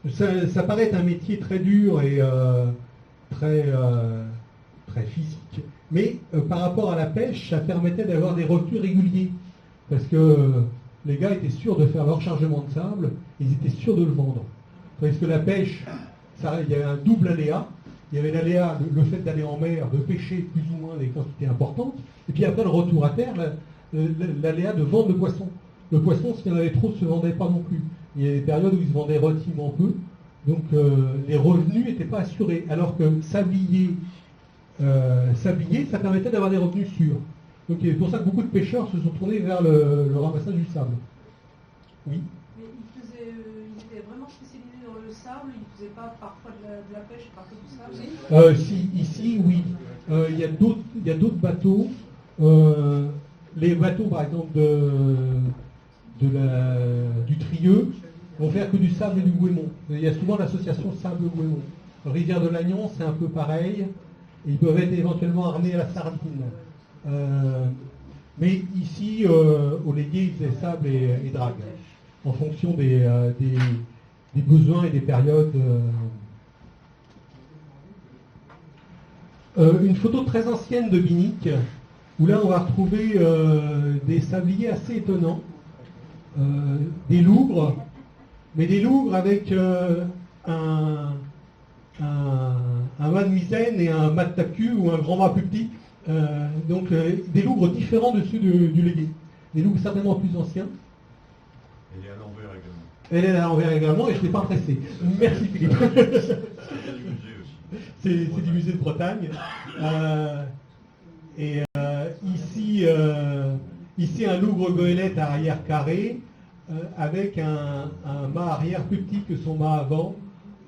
Speaker 1: Ça paraît être un métier très dur et très physique, mais par rapport à la pêche, ça permettait d'avoir des revenus réguliers, parce que les gars étaient sûrs de faire leur chargement de sable, ils étaient sûrs de le vendre. Parce que la pêche, il y avait un double aléa. Il y avait l'aléa, le fait d'aller en mer, de pêcher plus ou moins des quantités importantes, et puis après le retour à terre, l'aléa de vendre le poisson. Le poisson, s'il y en avait trop, ne se vendait pas non plus. Il y a des périodes où il se vendait relativement peu, donc les revenus n'étaient pas assurés. Alors que sablier, ça permettait d'avoir des revenus sûrs. Donc c'est pour ça que beaucoup de pêcheurs se sont tournés vers le ramassage du sable. Oui.
Speaker 6: Mais ils étaient vraiment spécialisés dans le sable, ils ne faisaient pas parfois de la pêche, pas que du sable.
Speaker 1: Si, ici, oui. Il y a d'autres bateaux. Les bateaux, par exemple, du Trieux vont faire que du sable et du goémon. Il y a souvent l'association sable-goémon. Rivière de Lannion, c'est un peu pareil. Ils peuvent être éventuellement armés à la sardine. Mais ici, au Légué, ils faisaient sable et drague, en fonction des besoins et des périodes. Une photo très ancienne de Binic, où là on va retrouver des sabliers assez étonnants, des lougres, mais des lougres avec un mât de misaine et un mât de tapu ou un grand mât plus petit. Donc des lougres différents de ceux du Légué. Des lougres certainement plus anciens.
Speaker 3: Elle est à l'envers également.
Speaker 1: Elle est à l'envers également et je ne l'ai pas pressé. Merci Philippe. C'est du musée de Bretagne. Ici un lougre goélette à arrière carré avec un mât arrière plus petit que son mât avant.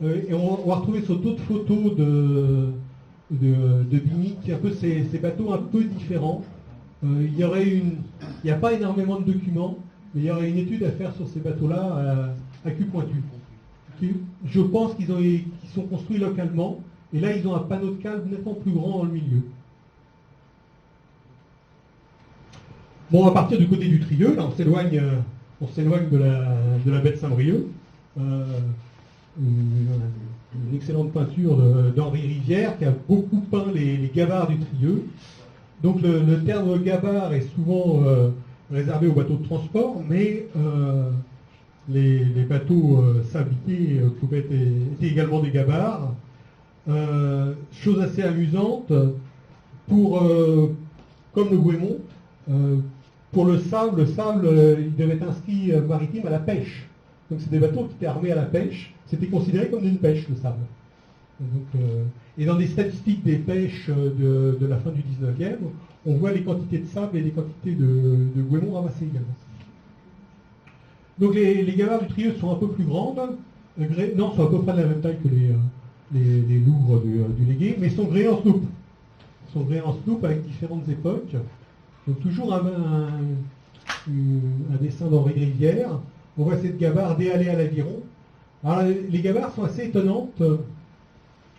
Speaker 1: Et on va retrouver sur d'autres photos de Binic un peu ces bateaux un peu différents. Il n'y a pas énormément de documents, mais il y aurait une étude à faire sur ces bateaux-là à cul pointu. Je pense qu'ils sont construits localement, et là ils ont un panneau de cale nettement plus grand dans le milieu. Bon, à partir du côté du Trieux, là on s'éloigne de la baie de Saint-Brieuc. Une excellente peinture d'Henri Rivière qui a beaucoup peint les gabarres du Trieux. Donc le terme gabarre est souvent réservé aux bateaux de transport, mais les bateaux sabliers étaient également des gabarres. Chose assez amusante, comme le Gouémont, pour le sable, il devait être inscrit maritime à la pêche. Donc c'est des bateaux qui étaient armés à la pêche. C'était considéré comme une pêche, le sable. Donc, et dans les statistiques des pêches de la fin du 19e, on voit les quantités de sable et les quantités de Gouémont ramassées également. Donc les gabarres du Trieux sont un peu plus grandes. Non, sont à peu près de la même taille que les louvres du Légué, mais sont gréés en sloop. Ils sont gréés en sloop avec différentes époques. Donc toujours un dessin d'Henri Rivière. On voit cette gabarre déhalée à l'aviron. Alors les gabarres sont assez étonnantes.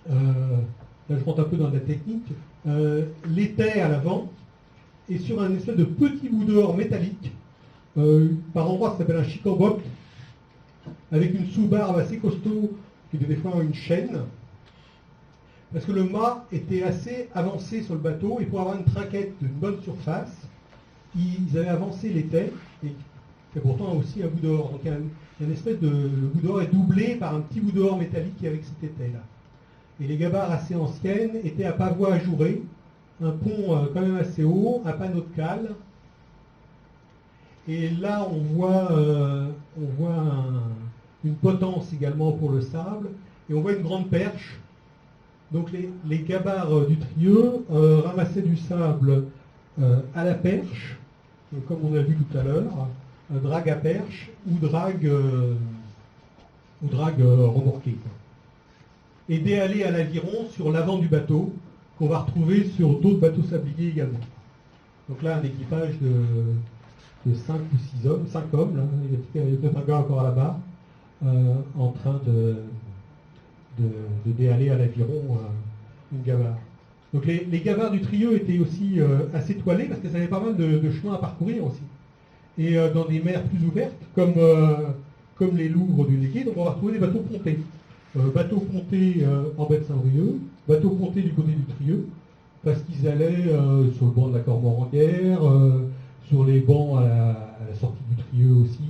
Speaker 1: Là je rentre un peu dans la technique. L'étai à l'avant est sur un espèce de petit bout dehors métallique. Par endroits ça s'appelle un chicoboc, avec une sous-barbe assez costaud qui était des fois une chaîne. Parce que le mât était assez avancé sur le bateau, et pour avoir une trinquette d'une bonne surface, ils avaient avancé l'étai, et pourtant aussi un bout dehors. Donc il y a une espèce le bout dehors est doublé par un petit bout dehors métallique avec cet étai-là. Et les gabarres assez anciennes étaient à pavois ajourés, un pont quand même assez haut, un panneau de cale. Et là on voit une potence également pour le sable, et on voit une grande perche. Donc les gabarres du Trieux ramassaient du sable à la perche, comme on a vu tout à l'heure, drague à perche ou drague remorquée. Et déhalé à l'aviron sur l'avant du bateau, qu'on va retrouver sur d'autres bateaux sabliers également. Donc là, un équipage de 5 ou 6 hommes, 5 hommes, là, il y a peut-être un gars encore à la barre, en train de déhaler à l'aviron une gabarre. Donc les gabarres du Trieux étaient aussi assez toilées parce qu'elles avaient pas mal de chemins à parcourir aussi. Et dans des mers plus ouvertes, comme les Louvres du Légué, donc on va retrouver des bateaux pontés. Bateaux pontés en baie de Saint-Brieuc, bateaux pontés du côté du Trieux, parce qu'ils allaient sur le banc de la Cormoranguère, sur les bancs à la sortie du Trieux aussi,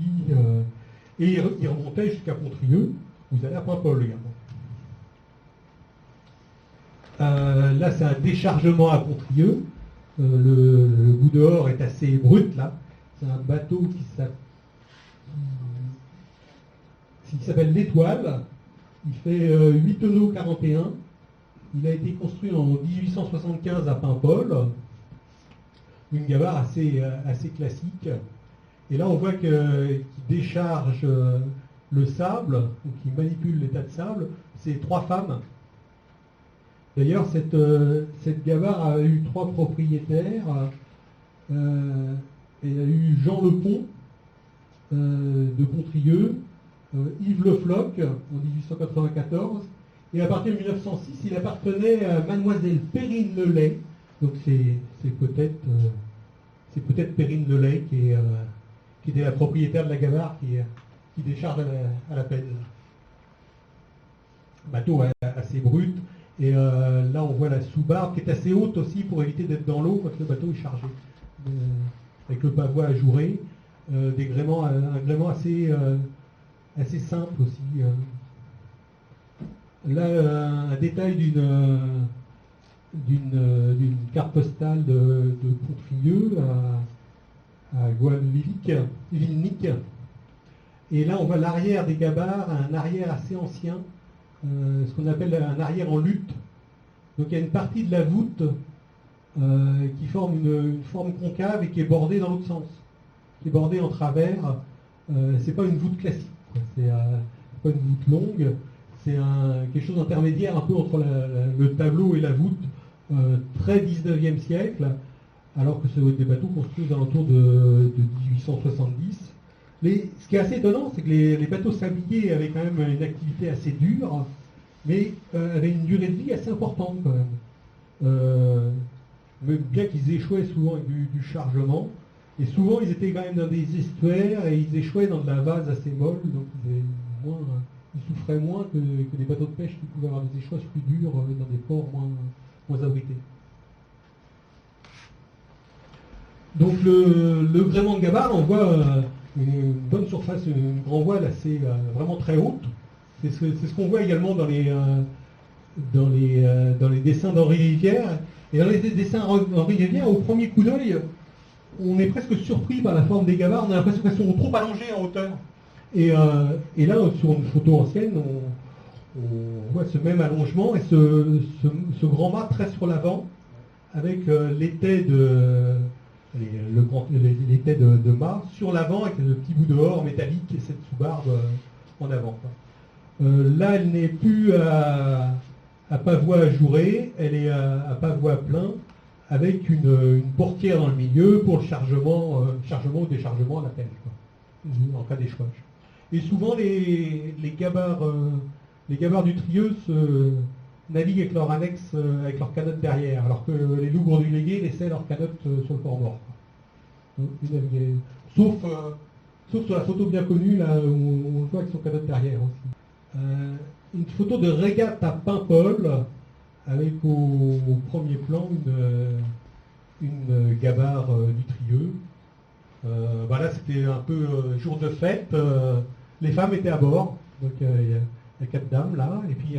Speaker 1: et ils remontaient jusqu'à Pont-Trieux, vous allez à Paimpol également. Là, c'est un déchargement à Pont-Trieux. Le bout dehors est assez brut, là. C'est un bateau qui s'appelle l'Étoile. Il fait 8 tonneaux 41. Il a été construit en 1875 à Paimpol. Une gabarre assez classique. Et là, on voit qu'il décharge le sable, donc il manipule les tas de sable. C'est 3 femmes. D'ailleurs, cette gabarre a eu 3 propriétaires. Il y a eu Jean Lepont de Pont-Trieux, Yves Le Floch en 1894, et à partir de 1906, il appartenait à Mademoiselle Perrine Lelay. Donc c'est peut-être Perrine Lelay qui était la propriétaire de la gabarre qui décharge à la peine. Bateau assez brut. Et là, on voit la sous-barbe qui est assez haute aussi pour éviter d'être dans l'eau parce que le bateau est chargé. Avec le pavois ajouré, un gréement assez simple aussi. Là, un détail d'une carte postale de Pont-Trieux à Guadeloupe. Et là, on voit l'arrière des gabarres, un arrière assez ancien, ce qu'on appelle un arrière en lutte. Donc il y a une partie de la voûte qui forme une forme concave et qui est bordée dans l'autre sens, qui est bordée en travers. C'est pas une voûte classique, quoi. C'est pas une voûte longue, c'est quelque chose d'intermédiaire un peu entre le tableau et la voûte, très 19e siècle, alors que c'est des bateaux construits aux alentours de 1870. Ce qui est assez étonnant, c'est que les bateaux sabliers avaient quand même une activité assez dure, mais avaient une durée de vie assez importante quand même. Mais bien qu'ils échouaient souvent avec du chargement, et souvent ils étaient quand même dans des estuaires et ils échouaient dans de la vase assez molle, donc ils souffraient moins que des bateaux de pêche qui pouvaient avoir des échouages plus durs dans des ports moins abrités. Donc le gréement de Gabard, on voit une bonne surface, une grand voile assez vraiment très haute. C'est ce qu'on voit également dans les dessins d'Henri Rivière. Et dans les dessins d'Henri Rivière, au premier coup d'œil, on est presque surpris par la forme des gabarres. On a l'impression qu'elles sont trop allongées en hauteur. Et là, sur une photo ancienne, on voit ce même allongement et ce grand mât très sur l'avant, avec l'étai de mât sur l'avant, avec le petit bout de or métallique et cette sous-barbe en avant. Là, elle n'est plus à pavois ajouré, elle est à pavois plein, avec une portière dans le milieu pour le chargement ou déchargement à la pelle, en cas d'échouage. Et souvent, les gabarres du Trieux naviguent avec leur annexe, avec leur canotte derrière, alors que les lougres du Légué laissaient leur canotte sur le port mort. Sauf sur la photo bien connue, là, où on le voit avec son canotte derrière aussi. Une photo de régate à Paimpol, avec au premier plan une gabarre du Trieux. Là, c'était un peu jour de fête. Les femmes étaient à bord, donc il y a 4 dames là, et puis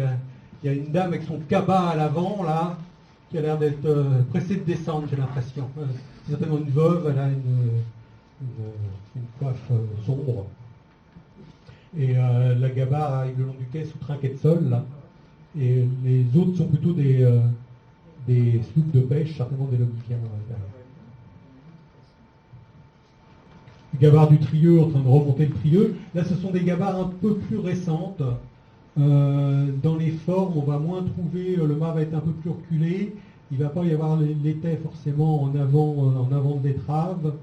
Speaker 1: il y a une dame avec son cabas à l'avant là, qui a l'air d'être pressée de descendre, j'ai l'impression. C'est certainement une veuve, elle a une coiffe sombre. Et la gabarre arrive le long du quai sous trinquet de sol là, et les autres sont plutôt des sloops de pêche, certainement des logifiens derrière. Gabarre du Trieux en train de remonter le Trieux. Là, ce sont des gabarres un peu plus récentes. Dans les formes, on va moins trouver, le mât va être un peu plus reculé. Il ne va pas y avoir l'étai forcément en avant de l'étrave.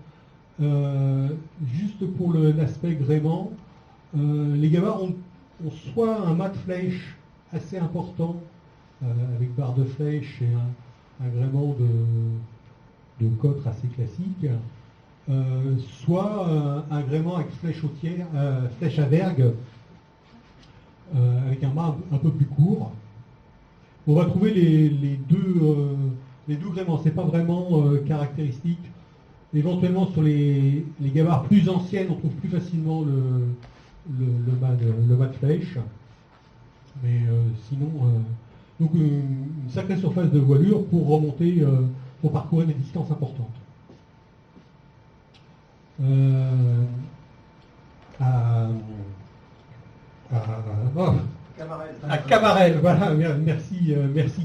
Speaker 1: Juste pour l'aspect gréement, les gabarres ont soit un mât de flèche assez important, avec barre de flèche et un gréement de cotre assez classique, soit un gréement avec flèche à vergue, avec un mât un peu plus court. On va trouver les deux gréements, c'est pas vraiment caractéristique. Éventuellement sur les gabarres plus anciennes, on trouve plus facilement le mât de flèche. Mais sinon, donc une sacrée surface de voilure pour remonter, pour parcourir des distances importantes. À Camarel, voilà, merci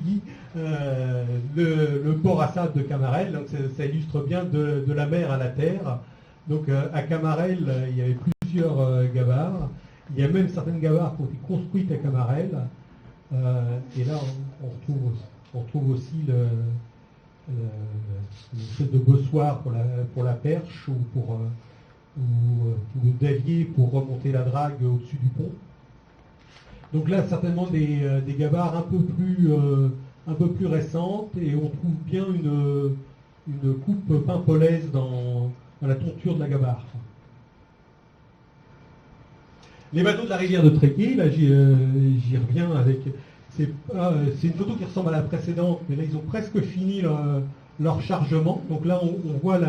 Speaker 1: Guy. Le port à sable de Camarel, donc ça illustre bien de la mer à la terre. Donc à Camarel, il y avait plusieurs gabarres. Il y a même certaines gabarres qui ont été construites à Camarel. Et là, on retrouve aussi l'espèce de bossoir pour la perche ou le dalier pour remonter la drague au-dessus du pont. Donc là, certainement des gabarres un peu plus récentes, et on trouve bien une coupe paimpolaise dans la tonture de la gabarre. Les bateaux de la rivière de Tréguier, là j'y reviens avec... C'est une photo qui ressemble à la précédente, mais là ils ont presque fini leur chargement. Donc là on voit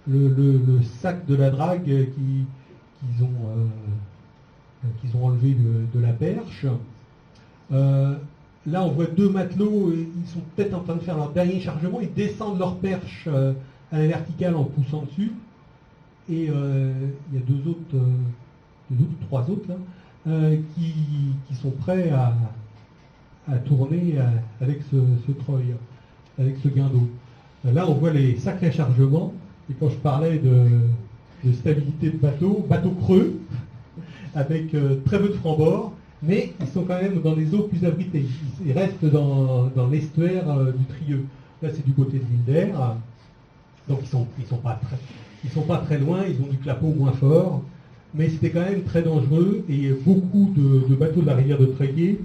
Speaker 1: le sac de la drague qu'ils ont enlevé de la perche. Là on voit 2 matelots, ils sont peut-être en train de faire leur dernier chargement, ils descendent leur perche à la verticale en poussant dessus. Et il y a 2 autres... 2 ou 3 autres là, qui sont prêts à tourner avec ce treuil, avec ce guindeau. Là, on voit les sacrés chargements, et quand je parlais de stabilité de bateau creux, avec très peu de franc-bord, mais ils sont quand même dans des eaux plus abritées. Ils restent dans l'estuaire du Trieux. Là, c'est du côté de l'île d'Air, donc ils sont pas Ils sont pas très loin, ils ont du clapot moins fort, mais c'était quand même très dangereux et beaucoup de bateaux de la rivière de Tréguier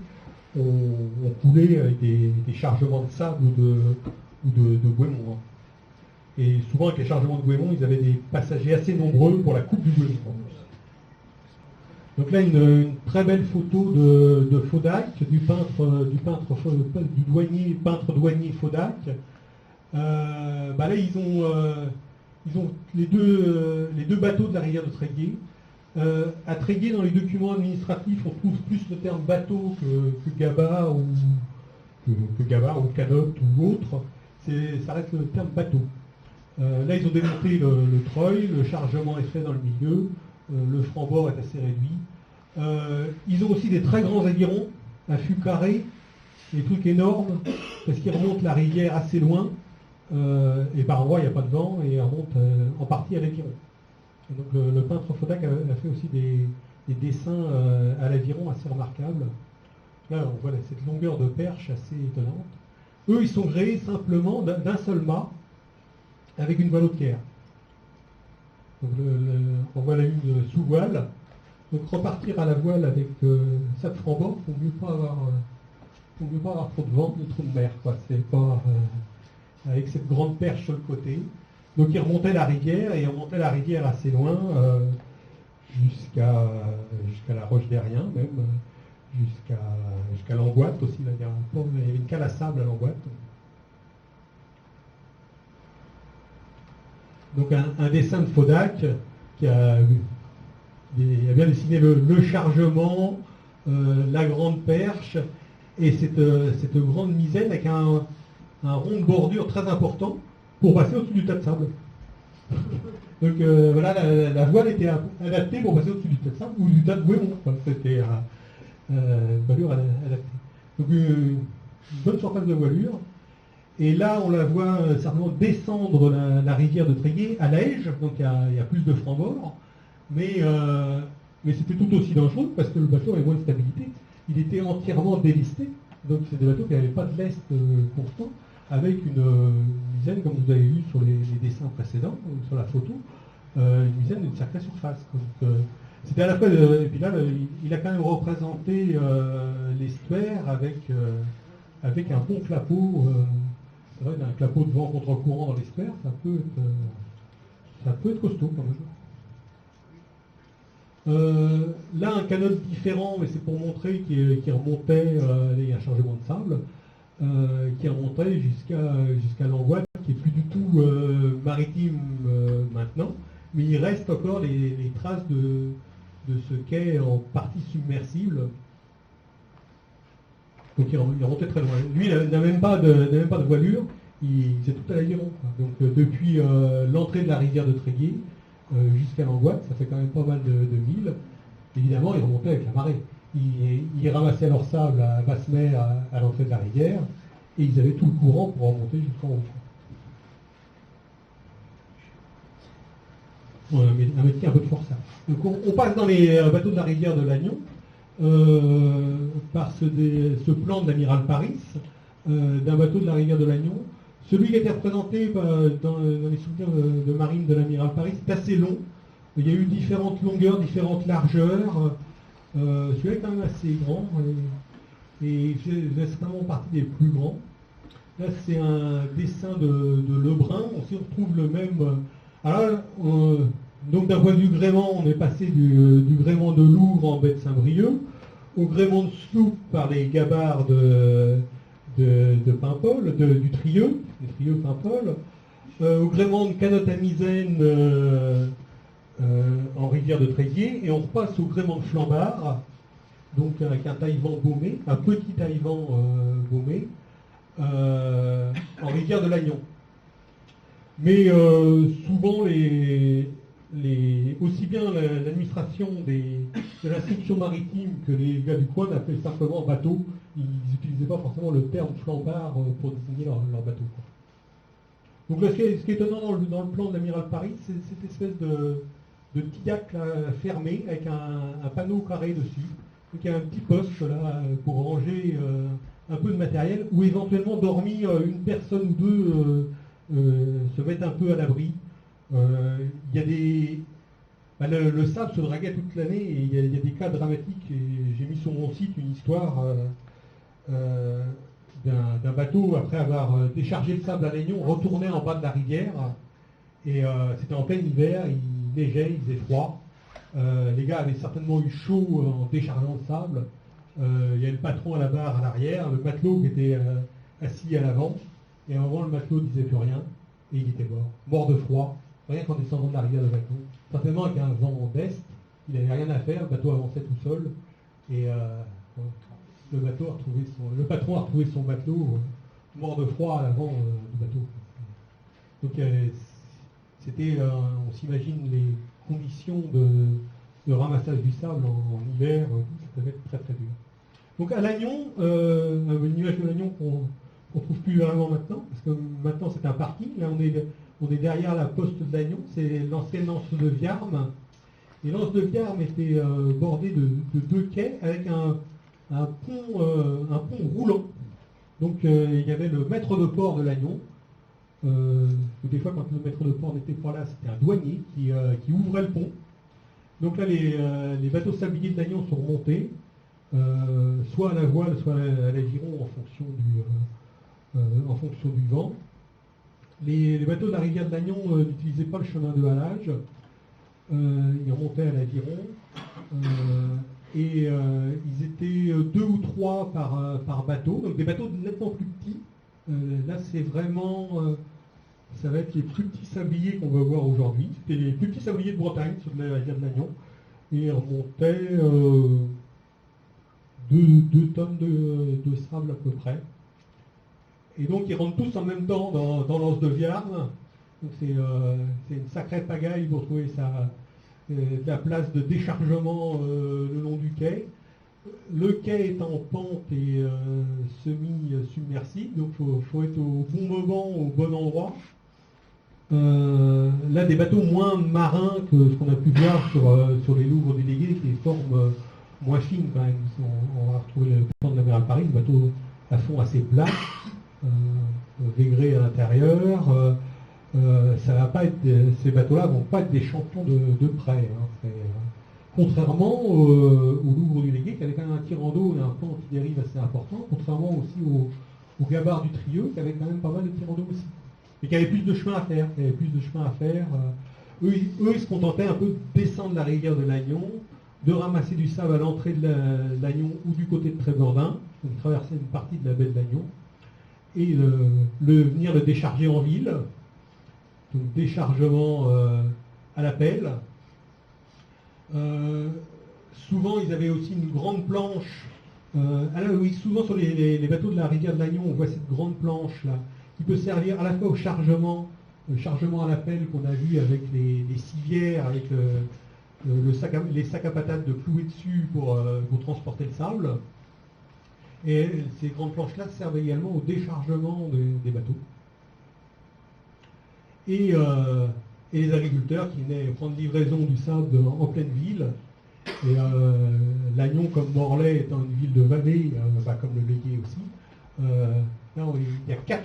Speaker 1: ont coulé avec des chargements de sable ou de goémons. Et souvent avec les chargements de goémons, ils avaient des passagers assez nombreux pour la coupe du goémon. Donc là, une très belle photo de Fodac, du peintre douanier Fodac. Là, ils ont les deux bateaux de la rivière de Tréguier. À Tréguier, dans les documents administratifs, on trouve plus le terme bateau que gabar ou canote ou autre. Ça reste le terme bateau. Là, ils ont démonté le treuil, le chargement est fait dans le milieu, le franc-bord est assez réduit. Ils ont aussi des très grands avirons, à fût carré, des trucs énormes, parce qu'ils remontent la rivière assez loin, et par endroits il n'y a pas de vent, et ils remontent en partie à l'aviron. Donc le peintre Fodac a fait aussi des dessins à l'aviron assez remarquables. Là, on voit cette longueur de perche assez étonnante. Eux, ils sont gréés simplement d'un seul mât, avec une voile haute-caire. Donc on voit la une sous voile. Donc repartir à la voile avec ça de franc-bord, il ne faut mieux pas avoir trop de vent ni trop de mer. C'est pas avec cette grande perche sur le côté. Donc ils remontaient la rivière, et ils remontaient la rivière assez loin, jusqu'à la Roche d'Airien même, jusqu'à l'Angoite aussi. Là, il y avait une cale à sable à l'Angoite. Donc un dessin de Fodac qui a bien dessiné le chargement, la grande perche et cette grande misaine avec un rond de bordure très important pour passer au-dessus du tas de sable. Donc voilà, la voile était adaptée pour passer au-dessus du tas de sable ou du tas de goémon. C'était voilure adaptée. Donc une bonne surface de voilure. Et là, on la voit certainement descendre la rivière de Tréguier à Laège, donc il y a plus de franc-bord, mais c'était tout aussi dangereux parce que le bateau avait moins de stabilité. Il était entièrement délisté, donc c'est des bateaux qui n'avaient pas de lest constant, avec une misaine, comme vous avez vu sur les dessins précédents, sur la photo, une misaine d'une sacrée surface. Donc, c'était à la fois, et puis là, il a quand même représenté l'estuaire avec un bon clapot. C'est vrai qu'un clapot de vent contre-courant dans l'estuaire, ça peut être costaud quand même. Là, un canot différent, mais c'est pour montrer qu'il remontait, il y a un chargement de sable, qui remontait jusqu'à l'Angoite, qui est plus du tout maritime maintenant, mais il reste encore les traces de ce quai en partie submersible. Donc il remontait très loin. Lui, il n'a même pas de voilure, c'est tout à l'aviron. Donc depuis l'entrée de la rivière de Tréguier jusqu'à l'Angoite, ça fait quand même pas mal de milles. Évidemment, il remontait avec la marée. Ils ramassaient leur sable à basse mer à l'entrée de la rivière, et ils avaient tout le courant pour remonter jusqu'en haut. Un métier un peu de forçat. Donc on passe dans les bateaux de la rivière de Lannion. Par ce plan de l'amiral Paris, d'un bateau de la rivière de Lannion. Celui qui a été représenté dans les souvenirs de marine de l'amiral Paris, c'est assez long. Il y a eu différentes longueurs, différentes largeurs. Celui-là est quand même assez grand et fait certainement partie des plus grands. Là, c'est un dessin de Lebrun. On s'y retrouve le même. Alors, donc d'un point de vue gréement, on est passé du gréement de Louvre en baie de Saint-Brieuc au gréement de sloop par les gabarres de Paimpol, du Trieux, des Trieux Paimpol, au gréement de canotte à misaine en rivière de Tréguier, et on repasse au gréement de Flambard, donc avec un taille-vent baumé, un petit taille-vent baumé, en rivière de Lannion. Mais souvent, aussi bien l'administration de l'instruction maritime que les gars du coin appelaient simplement bateau. Ils n'utilisaient pas forcément le terme flambard pour désigner leur bateau. Donc là, ce qui est étonnant dans le plan de l'amiral Paris, c'est cette espèce de tillac là, fermé avec un panneau carré dessus. Donc il y a un petit poste là pour ranger un peu de matériel, ou éventuellement dormir une personne ou deux se mettre un peu à l'abri. Il y a des... le sable se draguait toute l'année et il y a des cas dramatiques. Et j'ai mis sur mon site une histoire d'un bateau, après avoir déchargé le sable à Lannion, retourné en bas de la rivière. Et c'était en plein hiver, il neigeait, il faisait froid. Les gars avaient certainement eu chaud en déchargeant le sable. Il y avait le patron à la barre à l'arrière, le matelot qui était assis à l'avant. Et à un moment, le matelot ne disait plus rien. Et il était mort de froid, rien qu'en descendant de la rivière de bateau. Certainement avec un vent d'est, il n'avait rien à faire, le bateau avançait tout seul. Et le patron a retrouvé son bateau mort de froid à l'avant du bateau. Donc c'était, on s'imagine les conditions de ramassage du sable en hiver, ça devait être très très dur. Donc à Lannion, un nuage de Lannion qu'on ne trouve plus vraiment maintenant, parce que maintenant c'est un parking, là on est derrière la poste de Lannion, c'est l'ancienne Anse de Viarme, et l'Anse de Viarme était bordée de deux quais avec un pont roulant. Donc il y avait le maître de port de Lannion. Des fois, quand le maître de port n'était pas là, c'était un douanier qui ouvrait le pont. Donc là, les bateaux sabliers de Lannion sont remontés, soit à la voile, soit à l'aviron en fonction du vent. Les bateaux de la rivière de Lannion n'utilisaient pas le chemin de halage, ils remontaient à l'aviron. Et ils étaient 2 ou 3 par bateau, donc des bateaux nettement plus petits. Là, c'est vraiment, ça va être les plus petits sabliers qu'on va voir aujourd'hui. C'était les plus petits sabliers de Bretagne sur la rivière de Lannion. Et ils remontaient 2 tonnes de sable à peu près. Et donc, ils rentrent tous en même temps dans l'Anse de Viarme. Donc, c'est une sacrée pagaille pour trouver la place de déchargement le long du quai. Le quai est en pente et semi-submersible, donc il faut être au bon moment, au bon endroit. Là, des bateaux moins marins que ce qu'on a pu voir sur les Louvres délégués, qui est forme moins fine quand même. On va retrouver le plan de l'amiral Paris, des bateaux à fond assez plat, végrés à l'intérieur. Ça va pas être ces bateaux-là vont pas être des champions de près. Contrairement au Louvre du Légué, qui avait quand même un tirant d'eau et un plan anti-dérive assez important, contrairement aussi au Gabard du Trieux, qui avait quand même pas mal de tirants d'eau aussi. Et qui avait plus de chemin à faire. Eux, ils se contentaient un peu de descendre la rivière de Lannion, de ramasser du sable à l'entrée de Lannion ou du côté de Trébordain, donc traverser une partie de la baie de Lannion, et venir le décharger en ville. Donc déchargement à la pelle. Souvent, ils avaient aussi une grande planche. Oui, souvent sur les bateaux de la rivière de Lannion, on voit cette grande planche là, qui peut servir à la fois au chargement à la pelle qu'on a vu avec les civières, avec les sacs à patates de clouer dessus pour transporter le sable. Et ces grandes planches-là servent également au déchargement des bateaux. Et les agriculteurs qui venaient prendre livraison du sable en pleine ville. Et Lannion, comme Morlaix, étant une ville de vallée, comme le Légué aussi, là, il y a 4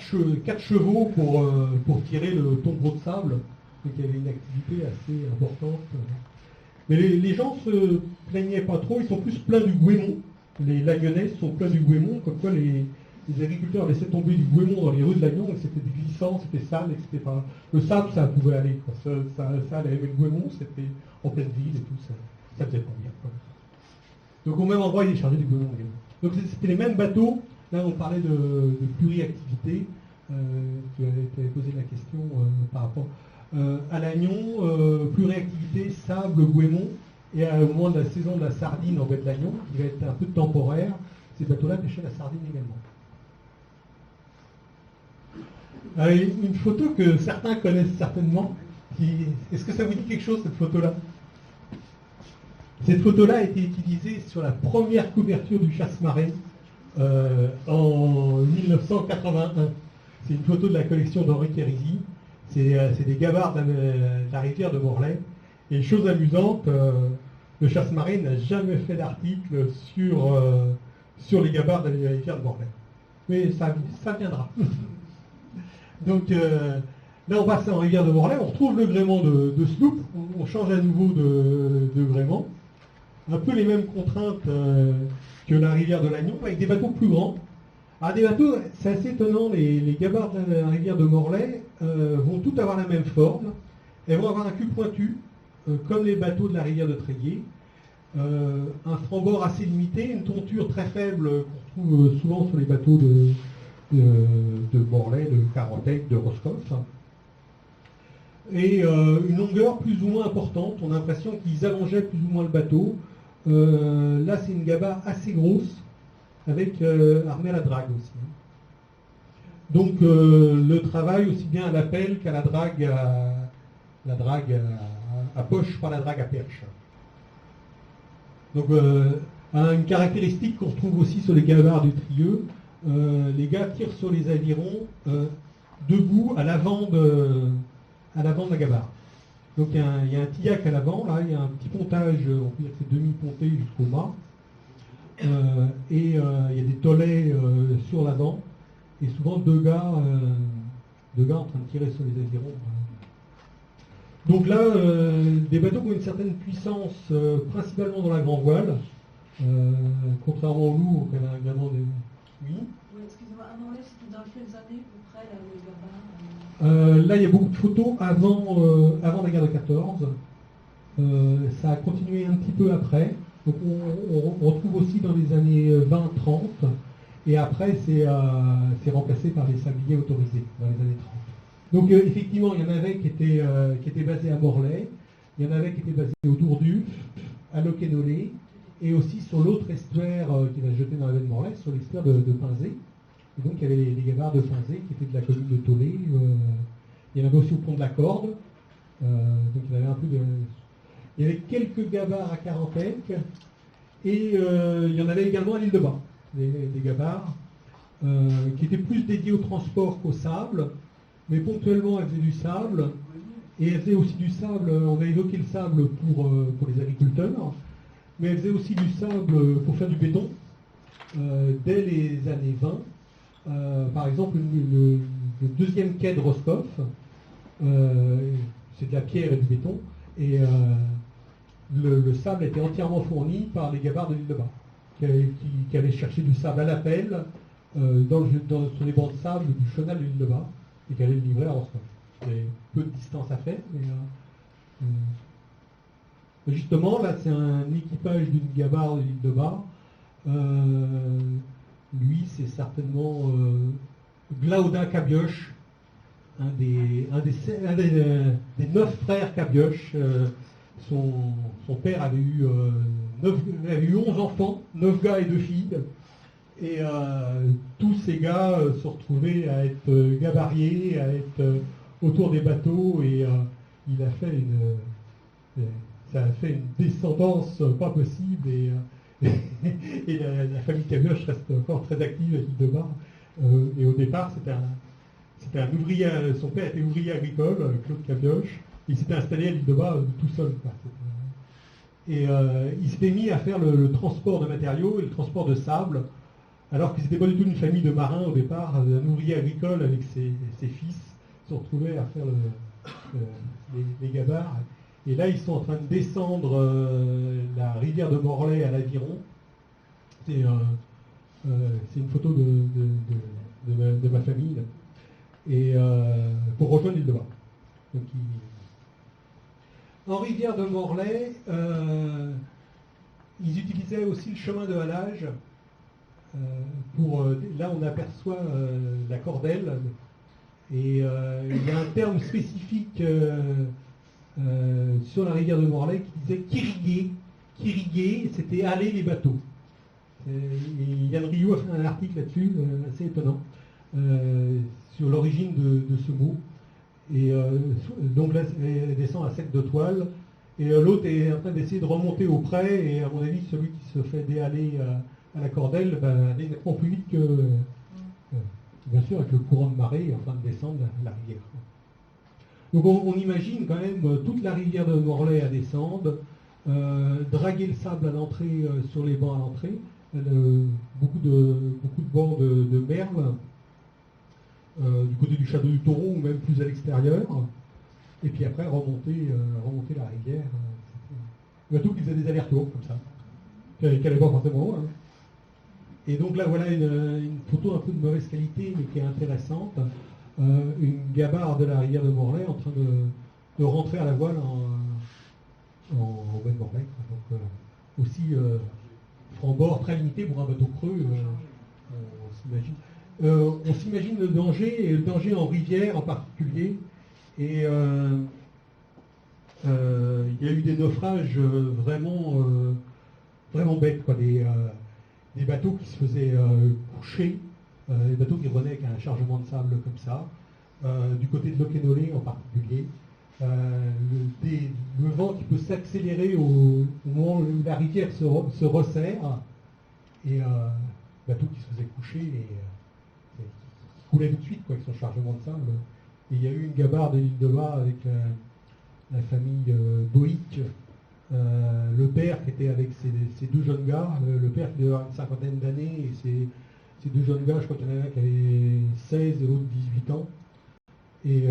Speaker 1: chevaux pour tirer le tombereau de sable. Donc il y avait une activité assez importante. Mais les gens se plaignaient pas trop, ils sont plus pleins du Gouémont. Les Lagnonnais sont pleins du Gouémont, comme quoi les agriculteurs laissaient tomber du Gouémont dans les rues de Lannion, et c'était glissant, c'était sale, et c'était pas... Le sable, ça pouvait aller, quoi. Ça allait, mais le Gouémont, c'était en pleine ville et tout, ça faisait pas bien, quoi. Donc au même endroit, il est chargé du Gouémont également. Donc c'était les mêmes bateaux. Là, on parlait de pluriactivité. Tu avais posé la question par rapport à Lannion, pluriactivité, sable, Gouémont, et au moment de la saison de la sardine en baie de Lannion, qui va être un peu temporaire, ces bateaux-là pêchaient la sardine également. Une photo que certains connaissent certainement. Est-ce que ça vous dit quelque chose, cette photo-là? Cette photo-là a été utilisée sur la première couverture du Chasse-Marée en 1981. C'est une photo de la collection d'Henri Kérisy. C'est des gabarres de la rivière de Morlaix. Et chose amusante, le Chasse-Marée n'a jamais fait d'article sur les gabarres de la rivière de Morlaix. Mais ça viendra. Donc Là, on passe en rivière de Morlaix, on retrouve le gréement de Sloop, on change à nouveau de gréement. Un peu les mêmes contraintes que la rivière de l'Agnon, avec des bateaux plus grands. Alors des bateaux, c'est assez étonnant, les gabarres de la rivière de Morlaix vont toutes avoir la même forme. Elles vont avoir un cul pointu, comme les bateaux de la rivière de Tréguier. Un franc-bord assez limité, une tonture très faible qu'on trouve souvent sur les bateaux de Morlaix, de Carantec, de Roscoff. Et une longueur plus ou moins importante. On a l'impression qu'ils allongeaient plus ou moins le bateau. Là, c'est une gabarre assez grosse, avec armée à la drague aussi. Donc le travail aussi bien à la pelle qu'à la drague à poche, pas la drague à perche. Donc une caractéristique qu'on retrouve aussi sur les gabarres du Trieux, les gars tirent sur les avirons debout à l'avant de la gabarre. Donc il y a un tillac à l'avant, là, il y a un petit pontage, on peut dire que c'est demi-ponté jusqu'au mât. Et il y a des tolets sur l'avant, et souvent deux gars en train de tirer sur les avirons. Donc là, des bateaux qui ont une certaine puissance, principalement dans la grand voile, contrairement au lourd, qui avait un gréement de... Oui.
Speaker 6: Oui, excusez-moi, à Morlaix, c'était dans quelles années à peu près les gabarres
Speaker 1: Là, il y a beaucoup de photos avant la guerre de 14. Ça a continué un petit peu après. Donc on retrouve aussi dans les années 20-30. Et après, c'est remplacé par les sabliers autorisés dans les années 30. Donc effectivement, il y en avait qui étaient basés à Morlaix, il y en avait qui étaient basés au Dourduf, à Locquénolé, et aussi sur l'autre estuaire qui va se jeter dans la baie de Morlaix, sur l'estuaire de Pinzé. Et donc il y avait les gabarres de Pinzé qui étaient de la commune de Tolé. Il y en avait aussi au pont de la Corde. Donc il y avait un peu de... Il y avait quelques gabarres à Carantec, et il y en avait également à l'île de Bas, des gabarres, qui étaient plus dédiés au transport qu'au sable. Mais ponctuellement, elle faisait du sable, et elle faisait aussi du sable, on a évoqué le sable pour les agriculteurs, mais elle faisait aussi du sable pour faire du béton, dès les années 20. Par exemple, le deuxième quai de Roscoff, c'est de la pierre et du béton, et le sable était entièrement fourni par les gabarres de l'île de Bas, qui allaient chercher du sable à la pelle, sur les bancs de sable du chenal de l'île de Bas, et qui allait le livrer à Roscoff. Il y avait peu de distance à faire, mais justement, là, c'est un équipage d'une gabarre de l'île de Bas. Lui, c'est certainement Glaudin Cabioche, un des 9 frères Cabioche. Son père avait eu 11 enfants, 9 gars et 2 filles. Et tous ces gars se retrouvaient à être gabariers, à être autour des bateaux, et ça a fait une descendance pas possible, et la famille Cabioche reste encore très active à l'île de Bas. Et au départ, c'était un ouvrier, son père était ouvrier agricole, Claude Cabioche, il s'était installé à l'île de Bas tout seul. Et il s'était mis à faire le transport de matériaux et le transport de sable, alors que c'était pas du tout une famille de marins au départ. Un ouvrier agricole avec ses fils se retrouvait à faire les gabarres. Et là, ils sont en train de descendre la rivière de Morlaix à l'Aviron. C'est une photo de ma famille. Et pour rejoindre l'île de Bas. Donc, en rivière de Morlaix, ils utilisaient aussi le chemin de halage. Là, on aperçoit la cordelle, et il y a un terme spécifique sur la rivière de Morlaix qui disait quirriguer. Quirriguer, c'était haler les bateaux. Et Yann Rioux a fait un article là-dessus, assez étonnant, sur l'origine de ce mot. Et donc là, elle descend à sec de toile, et l'autre est en train d'essayer de remonter au près, et à mon avis, celui qui se fait déhaler à la cordelle, aller nettement plus vite que, bien sûr, avec le courant de marée en train de descendre la rivière. Donc on imagine quand même toute la rivière de Morlaix à descendre, draguer le sable à l'entrée, sur les bancs à l'entrée, beaucoup de bancs de merle, du côté du château du Taureau ou même plus à l'extérieur. Et puis après remonter la rivière. Un bateau qui faisait des allers-retours comme ça, qui n'allait pas forcément loin. Hein. Et donc là voilà une photo un peu de mauvaise qualité mais qui est intéressante. Une gabarre de la rivière de Morlaix en train de rentrer à la voile en baie de Morlaix. Donc aussi franc-bord très limité pour un bateau creux, on s'imagine le danger, et le danger en rivière en particulier. Et il y a eu des naufrages vraiment bêtes, quoi, des bateaux qui se faisaient coucher, des bateaux qui revenaient avec un chargement de sable comme ça, du côté de Locquenolé en particulier. Le vent qui peut s'accélérer au moment où la rivière se resserre, et bateau qui se faisait coucher et qui coulait tout de suite quoi, avec son chargement de sable. Et il y a eu une gabarre de l'île de Bas avec la famille Boïc, le père qui était avec ses deux jeunes gars, le père qui devait avoir une cinquantaine d'années, et ces deux jeunes gars, je crois qu'il y en avait un qui avait 16 et l'autre 18 ans. Et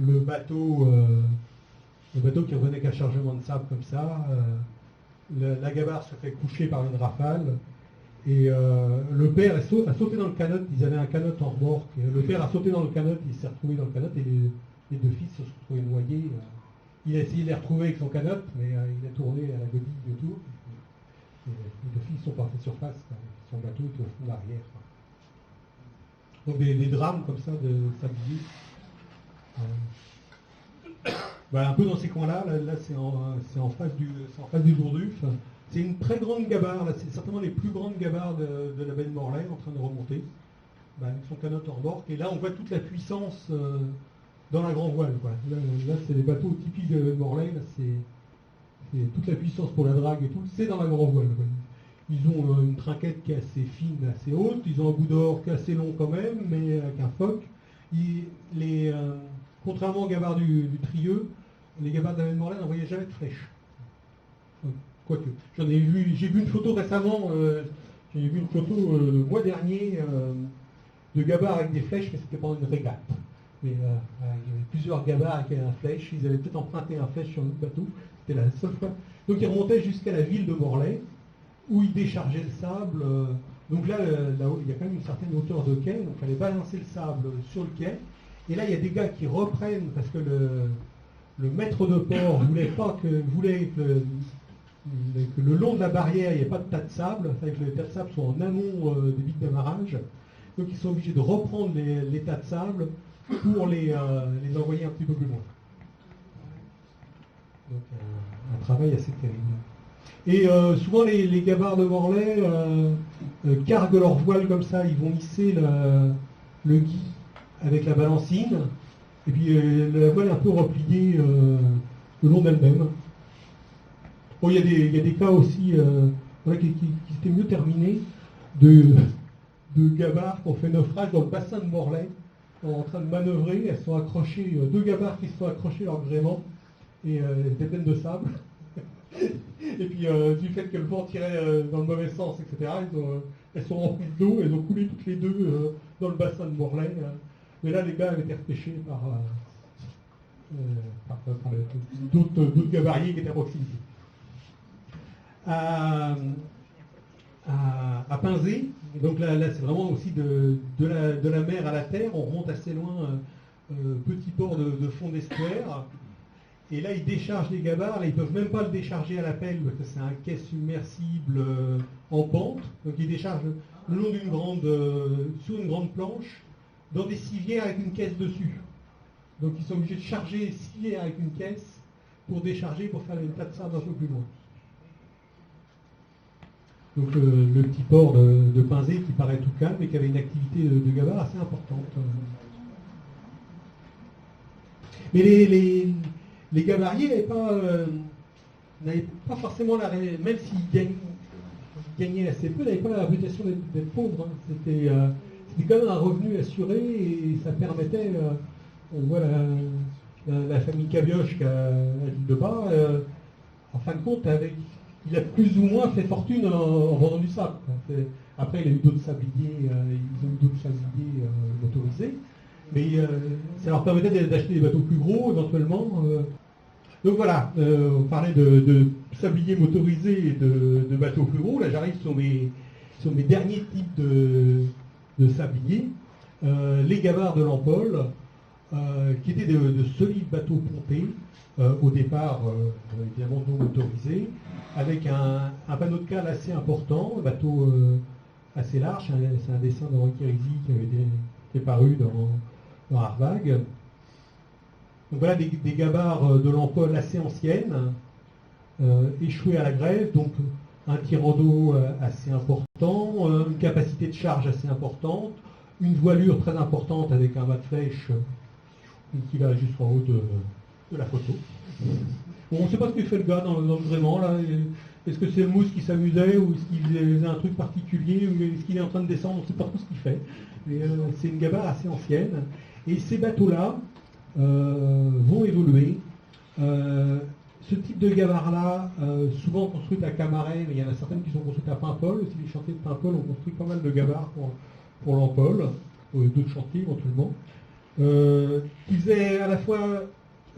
Speaker 1: le bateau qui revenait avec un chargement de sable comme ça, la gabarre se fait coucher par une rafale, et le père a sauté dans le canot, ils avaient un canot en remorque, et le père a sauté dans le canot, il s'est retrouvé dans le canot, et les deux fils se sont retrouvés noyés. Il a essayé de les retrouver avec son canot, mais il a tourné à la godille de tour. Et les deux fils sont partis surface, avec son bateau qui est au fond de l'arrière. Donc des drames comme ça de sablier. Un peu dans ces coins-là, là c'est en face du Dourduf. C'est une très grande gabarre, là, c'est certainement les plus grandes gabarres de la baie de Morlaix en train de remonter, avec son canot en remorque. Et là on voit toute la puissance dans la grand voile. Quoi. Là c'est les bateaux typiques de Morlaix, là, c'est toute la puissance pour la drague et tout, c'est dans la grand voile. Quoi. Ils ont une trinquette qui est assez fine, assez haute, ils ont un bout d'or qui est assez long quand même, mais avec un foc. Contrairement aux gabarres du Trieux, les gabarres de la baie de Morlaix n'envoyaient jamais de flèches. Quoique. J'ai vu une photo récemment, le mois dernier, de gabarres avec des flèches, mais c'était pendant une régate. Mais, il y avait plusieurs gabarres avec un flèche, ils avaient peut-être emprunté un flèche sur notre bateau, c'était la seule fois. Donc ils remontaient jusqu'à la ville de Morlaix, où ils déchargeaient le sable. Donc là, il y a quand même une certaine hauteur de quai, donc il fallait balancer le sable sur le quai. Et là, il y a des gars qui reprennent, parce que le maître de port voulait que le long de la barrière, il n'y ait pas de tas de sable, que les tas de sable soient en amont des vitres d'amarrage. Donc ils sont obligés de reprendre les tas de sable pour les envoyer un petit peu plus loin. Donc un travail assez terrible. Et souvent les gabarres de Morlaix carguent leur voile comme ça, ils vont hisser le gui avec la balancine, et puis la voile est un peu repliée le long d'elle-même. Bon, il y a des cas aussi qui étaient mieux terminés de gabarres qui ont fait naufrage dans le bassin de Morlaix, en train de manœuvrer. Elles sont accrochées, deux gabarres qui se sont accrochées à leur gréement, et elles étaient pleines de sable. Et puis du fait que le vent tirait dans le mauvais sens, etc., elles sont remplies d'eau, elles ont coulé toutes les deux dans le bassin de Morlaix. Mais là, les gars avaient été repêchés par d'autres gabariers qui étaient à proximité. À Pinzé, donc là c'est vraiment aussi de la mer à la terre, on remonte assez loin, petit port de fond d'estuaire, et là ils déchargent les gabarres, là ils ne peuvent même pas le décharger à la pelle parce que c'est un quai submersible en pente, donc ils déchargent le long sur une grande planche, dans des civières avec une caisse dessus. Donc ils sont obligés de charger les civières avec une caisse pour décharger, pour faire une tas de sable un peu plus loin. Donc le petit port de Pinzé qui paraît tout calme et qui avait une activité de gabarre assez importante. Mais les gabariers n'avaient pas forcément même s'ils gagnaient assez peu, n'avaient pas la réputation d'être pauvres. Hein. C'était quand même un revenu assuré et ça permettait, on voit la famille Cabioche à l'île de Bas, en fin de compte, il a plus ou moins fait fortune en vendant du sable. Après, il y a eu d'autres sabliers, ils ont eu d'autres sabliers motorisés. Mais ça leur permettait d'acheter des bateaux plus gros, éventuellement. Donc voilà, on parlait de sabliers motorisés et de bateaux plus gros. Là, j'arrive sur mes derniers types de sabliers. Les gabarres de Lampol, qui étaient de solides bateaux pontés, au départ, évidemment non motorisés, avec un panneau de cale assez important, un bateau assez large. C'est un dessin d'Henri Kérisy qui est paru dans Arvag. Donc voilà des gabarres de Lampol assez anciennes, échouées à la grève, donc un tirant d'eau assez important, une capacité de charge assez importante, une voilure très importante avec un mât de flèche qui va jusqu'en haut de la photo. Bon, on ne sait pas ce que fait le gars dans le gréement là. Est-ce que c'est le mousse qui s'amusait ou est-ce qu'il faisait un truc particulier ou est-ce qu'il est en train de descendre? On ne sait pas trop ce qu'il fait. Mais c'est une gabarre assez ancienne. Et ces bateaux-là vont évoluer. Ce type de gabarre-là, souvent construite à Camaret, mais il y en a certaines qui sont construites à Paimpol. Aussi, les chantiers de Paimpol ont construit pas mal de gabarres pour Lampol, d'autres chantiers éventuellement, qui faisaient à la fois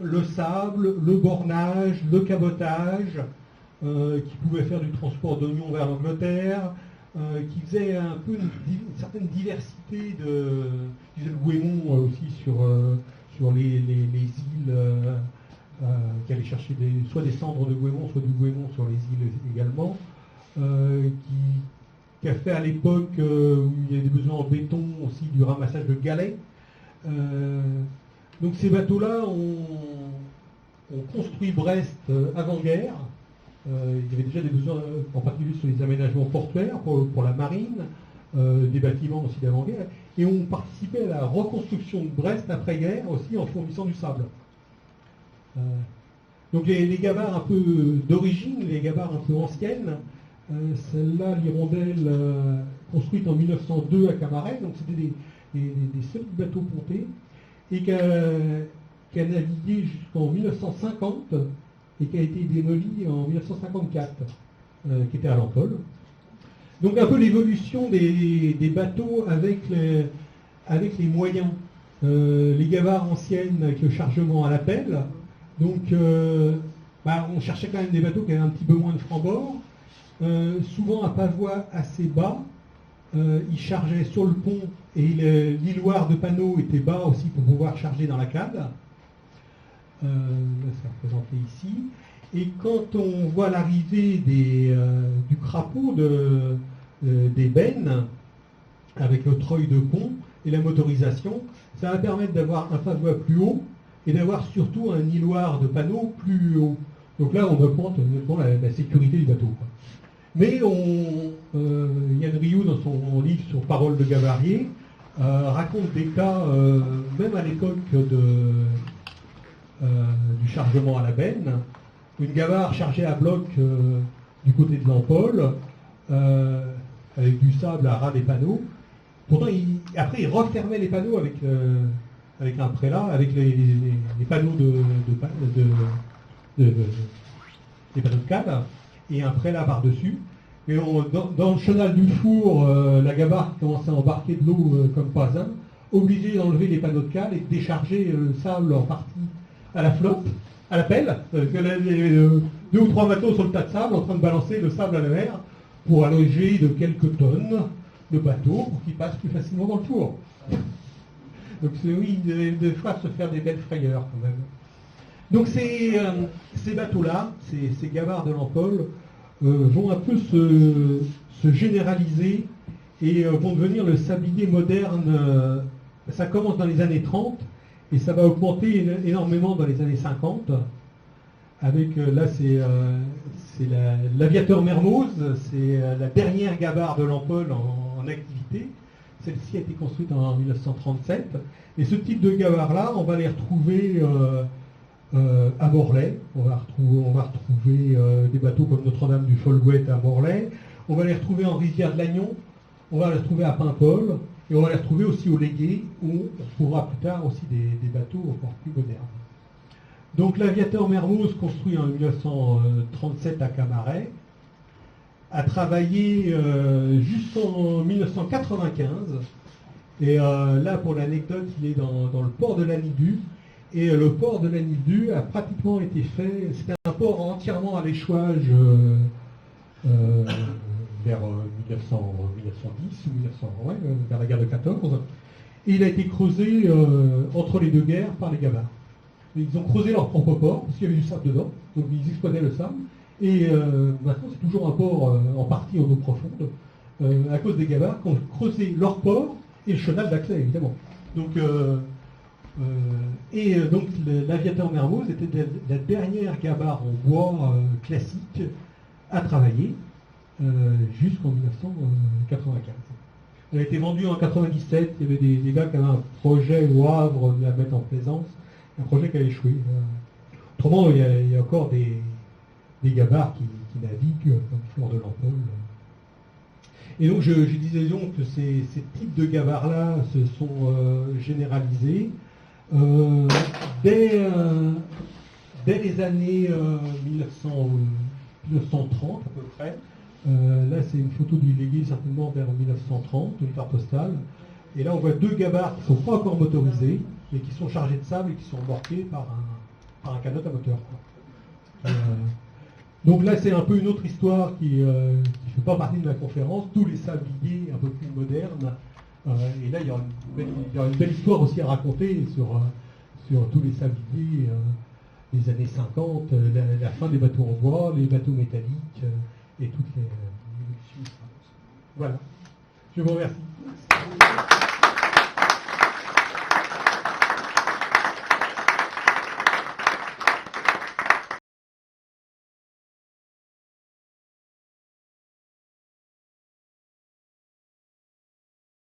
Speaker 1: le sable, le bornage, le cabotage, qui pouvaient faire du transport d'oignons vers l'Angleterre, qui faisaient un peu une certaine diversité qui faisait le goémon aussi sur les îles, qui allaient chercher soit des cendres de goémon, soit du goémon sur les îles également, qui a fait à l'époque où il y avait des besoins en béton aussi du ramassage de galets. Donc ces bateaux-là ont construit Brest avant-guerre. Il y avait déjà des besoins, en particulier sur les aménagements portuaires pour la marine, des bâtiments aussi d'avant-guerre, et ont participé à la reconstruction de Brest après-guerre aussi en fournissant du sable. Donc les gabarres un peu d'origine, les gabarres un peu anciennes, celle-là, l'Hirondelle, construite en 1902 à Camaret, donc c'était des solides bateaux pontés, et qui a navigué jusqu'en 1950 et qui a été démolie en 1954, qui était à Lampol. Donc un peu l'évolution des bateaux avec les moyens. Les gabarres anciennes avec le chargement à la pelle. Donc on cherchait quand même des bateaux qui avaient un petit peu moins de franc-bord. Souvent à pavois assez bas. Ils chargeaient sur le pont et l'îloir de panneau était bas aussi pour pouvoir charger dans la cale. Là, c'est représenté ici. Et quand on voit l'arrivée du crapaud des bennes, avec le treuil de pont et la motorisation, ça va permettre d'avoir un pavois plus haut et d'avoir surtout un îloir de panneau plus haut. Donc là, on augmente la sécurité du bateau, quoi. Mais Yann Rioux, dans son livre sur Paroles de Gavarier, raconte des cas, même à l'époque du chargement à la benne, une gabarre chargée à bloc du côté de Lampol, avec du sable à ras des panneaux. Pourtant, après, il refermait les panneaux avec un prélat, avec les panneaux des panneaux de cale, et un prélat par-dessus. Et dans le chenal du four, la gabarre commençait à embarquer de l'eau comme pas un, obligé d'enlever les panneaux de cale et de décharger le sable en partie à la flotte, à la pelle, parce que là, il y avait 2 ou 3 bateaux sur le tas de sable en train de balancer le sable à la mer pour allonger de quelques tonnes de bateaux pour qu'ils passent plus facilement dans le four. Donc oui, de fois se faire des belles frayeurs quand même. Donc ces bateaux-là, ces gabarres de Lampol, vont un peu se généraliser et vont devenir le sablier moderne. Ça commence dans les années 30 et ça va augmenter énormément dans les années 50. Avec, là, c'est l'aviateur Mermoz, c'est la dernière gabarre de Lampol en activité. Celle-ci a été construite en 1937. Et ce type de gabarre-là, on va les retrouver à Morlaix. On va retrouver des bateaux comme Notre-Dame du Folgouet à Morlaix. On va les retrouver en rivière de Lannion. On va les retrouver à Paimpol. Et on va les retrouver aussi au Légué, où on retrouvera plus tard aussi des bateaux encore plus modernes. Donc l'aviateur Mermoz, construit en 1937 à Camaret, a travaillé jusqu'en 1995. Et là, pour l'anecdote, il est dans le port de Lannidu. Et le port de Lannidu a pratiquement été fait, c'était un port entièrement à l'échouage vers 1910 ou 1900, ouais, vers la guerre de 14. Et il a été creusé entre les deux guerres par les Gabars. Ils ont creusé leur propre port, parce qu'il y avait du sable dedans, donc ils exploitaient le sable. Et maintenant, c'est toujours un port en partie en eau profonde, à cause des Gabars qui ont creusé leur port et le chenal d'accès, évidemment. Donc, l'aviateur Mermoz était la dernière Gabar en bois classique à travailler jusqu'en 1995. Elle a été vendue en 97, il y avait des gars qui avaient un projet au Havre de la mettre en plaisance, un projet qui a échoué. Autrement, il y a encore des Gabars qui naviguent comme Fleur de l'Ampoule. Et donc je disais donc que ces types de Gabars-là se sont généralisés. Dès les années 1930 à peu près. Là, c'est une photo du légué certainement vers 1930, une carte postale. Et là, on voit deux Gabars qui ne sont pas encore motorisés, mais qui sont chargés de sable et qui sont remorqués par un canot à moteur. Donc là, c'est un peu une autre histoire qui ne fait pas partie de la conférence. Tous les sabliers un peu plus modernes. Et là, il y aura une belle histoire aussi à raconter sur tous les sabliers des années 50, la fin des bateaux en bois, les bateaux métalliques et toutes les évolutions. Voilà. Je vous remercie.